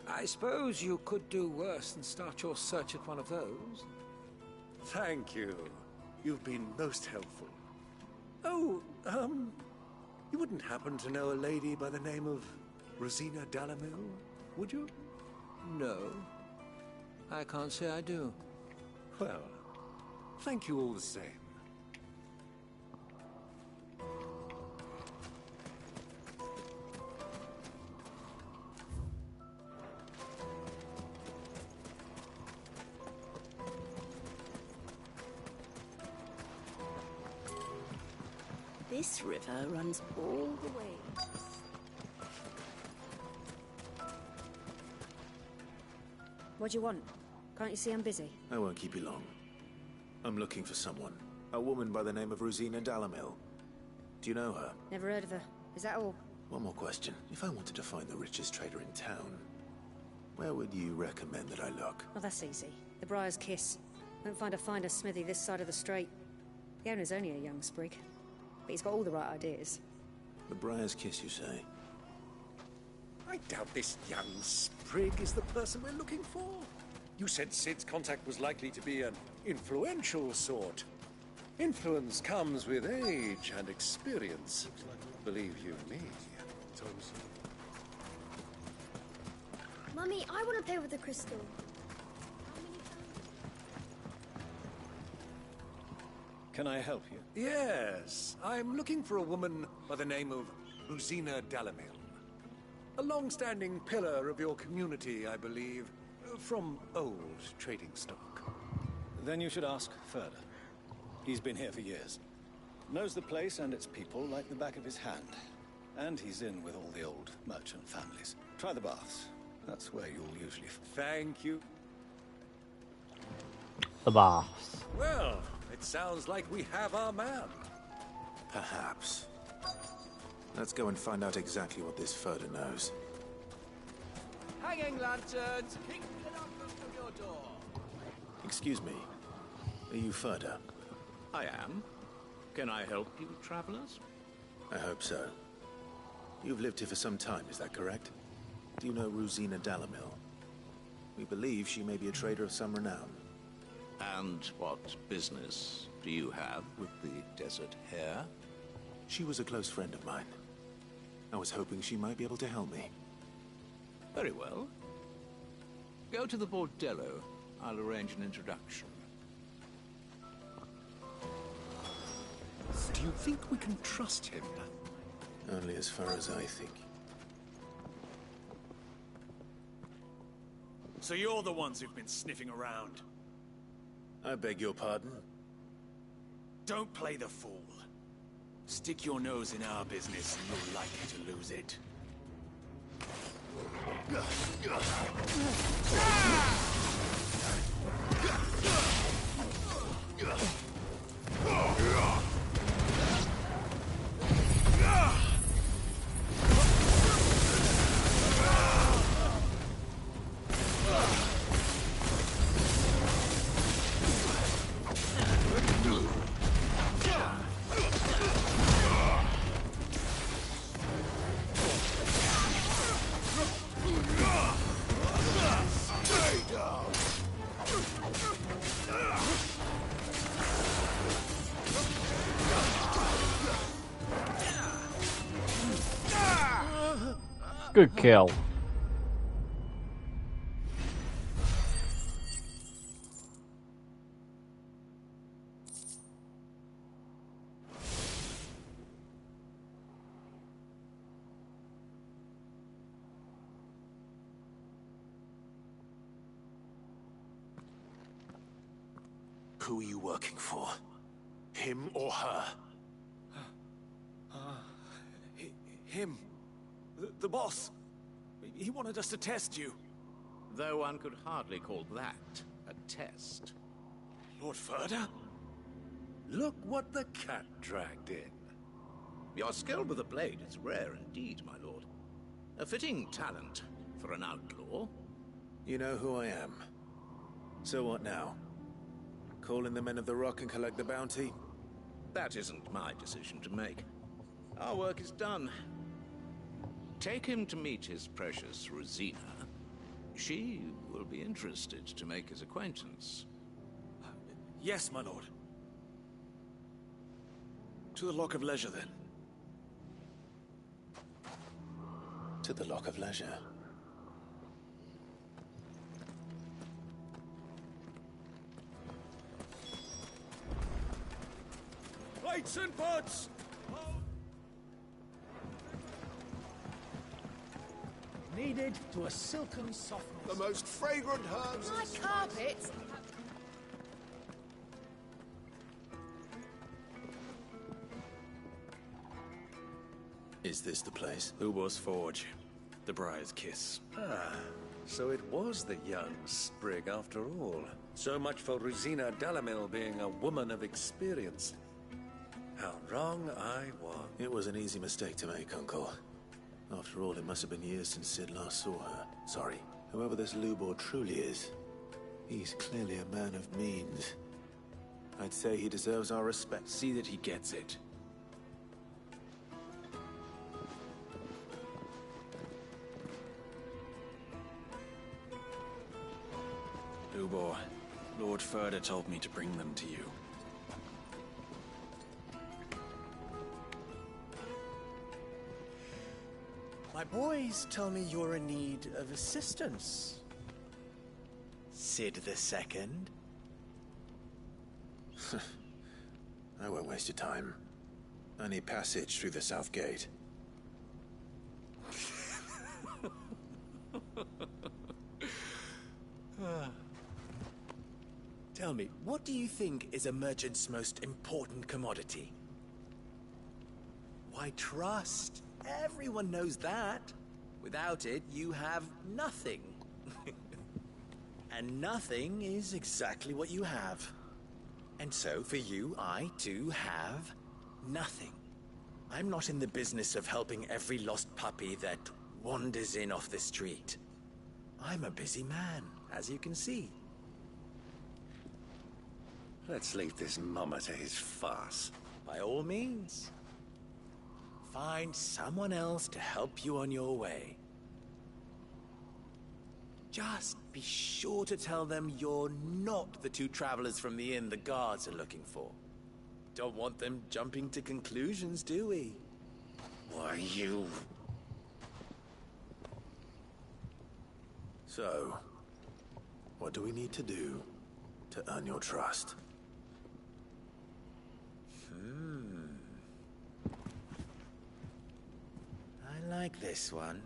I suppose you could do worse than start your search at one of those. Thank you. You've been most helpful. Oh, you wouldn't happen to know a lady by the name of Rosina Dalamil, would you? No, I can't say I do. Well, thank you all the same. This river runs all the way. What do you want? Can't you see I'm busy? I won't keep you long. I'm looking for someone. A woman by the name of Rosina Dalamil. Do you know her? Never heard of her. Is that all? One more question. If I wanted to find the richest trader in town, Where would you recommend that I look? Oh, that's easy. The Briar's Kiss. Won't find a finer smithy this side of the strait. The owner's only a young sprig, but he's got all the right ideas. The Briar's Kiss, you say? I doubt this young sprig is the person we're looking for. You said Sid's contact was likely to be an influential sort. Influence comes with age and experience. Believe you me. Mummy, I want to play with the crystal. Can I help you? Yes, I'm looking for a woman by the name of Rosina Dalamil. A long-standing pillar of your community, I believe, from old trading stock. Then you should ask further. He's been here for years. Knows the place and its people like the back of his hand. And he's in with all the old merchant families. Try the baths. That's where you'll usually... Thank you. The baths. Well, it sounds like we have our man. Perhaps. Let's go and find out exactly what this Furder knows. Hanging lanterns, kick it up from your door. Excuse me. Are you Furder? I am. Can I help you, travelers? I hope so. You've lived here for some time, is that correct? Do you know Rosina Dalamil? We believe she may be a trader of some renown. And what business do you have with the Desert Hare? She was a close friend of mine. I was hoping she might be able to help me. Very well. Go to the Bordello. I'll arrange an introduction. Do you think we can trust him? Only as far as I think. So you're the ones who've been sniffing around? I beg your pardon? Don't play the fool. Stick your nose in our business and you're likely to lose it. Good kill. Who are you working for? Him or her? Him. The boss. He wanted us to test you. Though one could hardly call that a test. Lord Furder? Look what the cat dragged in. Your skill with the blade is rare indeed, my lord. A fitting talent for an outlaw. You know who I am. So what now? Call in the Men of the Rock and collect the bounty? That isn't my decision to make. Our work is done. Take him to meet his precious Rosina. She will be interested to make his acquaintance. Yes, my lord. To the Lock of Leisure, then. To the Lock of Leisure. Lights and pods! Needed to a silken softness. The most fragrant herbs. My carpets. Is this the place? Ubor's Forge. The Briar's Kiss. Ah, so it was the young sprig after all. So much for Rosina Dalamil being a woman of experience. How wrong I was. It was an easy mistake to make, Uncle. After all, it must have been years since Sid last saw her. Sorry, Whoever this Lubor truly is, he's clearly a man of means. I'd say he deserves our respect. See that he gets it. Lubor, Lord Furder told me to bring them to you. My boys tell me you're in need of assistance. Sid the Second. I won't waste your time. I need passage through the south gate. Tell me, what do you think is a merchant's most important commodity? Why, trust. Everyone knows that. Without it, you have nothing. And nothing is exactly what you have. And so, for you, I, too, have nothing. I'm not in the business of helping every lost puppy that wanders in off the street. I'm a busy man, as you can see. Let's leave this mummer to his farce. By all means. Find someone else to help you on your way. Just be sure to tell them you're not the two travelers from the inn the guards are looking for. Don't want them jumping to conclusions, do we? Why, you... So, what do we need to do to earn your trust? I like this one.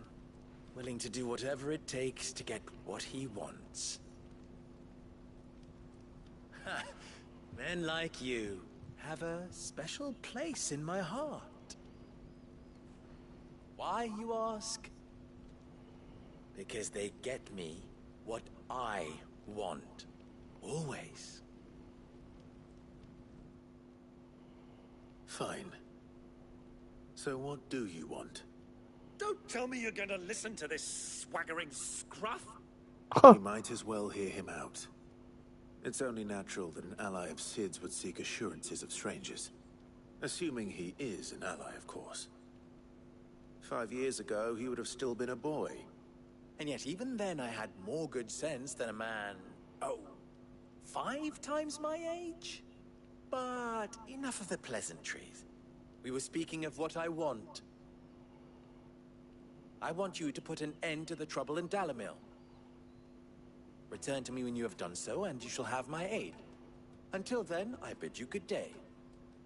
Willing to do whatever it takes to get what he wants. Ha! Men like you have a special place in my heart. Why, you ask? Because they get me what I want. Always. Fine. So what do you want? Don't tell me you're going to listen to this swaggering scruff. You might as well hear him out. It's only natural that an ally of Sid's would seek assurances of strangers. Assuming he is an ally, of course. 5 years ago, he would have still been a boy. And yet even then I had more good sense than a man, 5 times my age? But enough of the pleasantries. We were speaking of what I want. I want you to put an end to the trouble in Dalimil. Return to me when you have done so, and you shall have my aid. Until then, I bid you good day.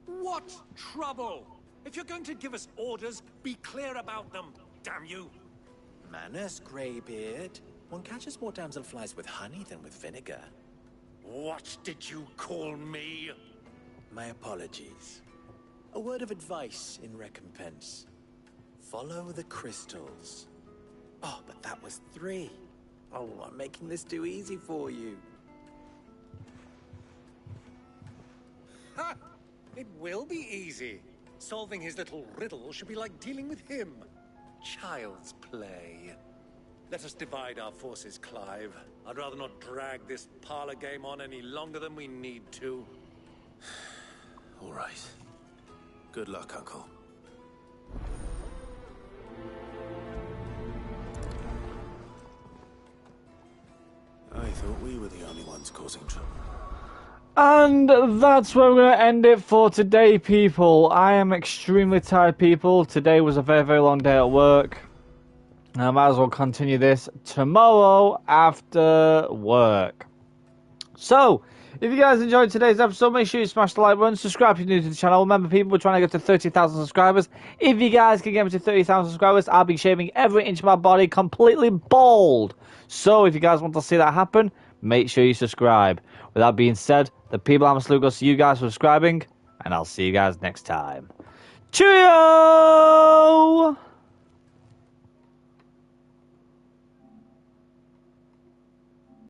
What trouble? If you're going to give us orders, be clear about them, damn you! Manners, Greybeard. One catches more damselflies with honey than with vinegar. What did you call me? My apologies. A word of advice in recompense. Follow the crystals. Oh, but that was 3. Oh, I'm making this too easy for you. Ha! It will be easy. Solving his little riddle should be like dealing with him. Child's play. Let us divide our forces, Clive. I'd rather not drag this parlor game on any longer than we need to. All right. Good luck, Uncle. I thought we were the only ones causing trouble. And that's where we're going to end it for today, people. I am extremely tired, people. Today was a very, very long day at work. I might as well continue this tomorrow after work. So, if you guys enjoyed today's episode, make sure you smash the like button, subscribe if you're new to the channel. Remember, people, we're trying to get to 30,000 subscribers. If you guys can get me to 30,000 subscribers, I'll be shaving every inch of my body completely bald. So, if you guys want to see that happen, make sure you subscribe. With that being said, the people I'm going to see you guys for subscribing, and I'll see you guys next time. Cheerio!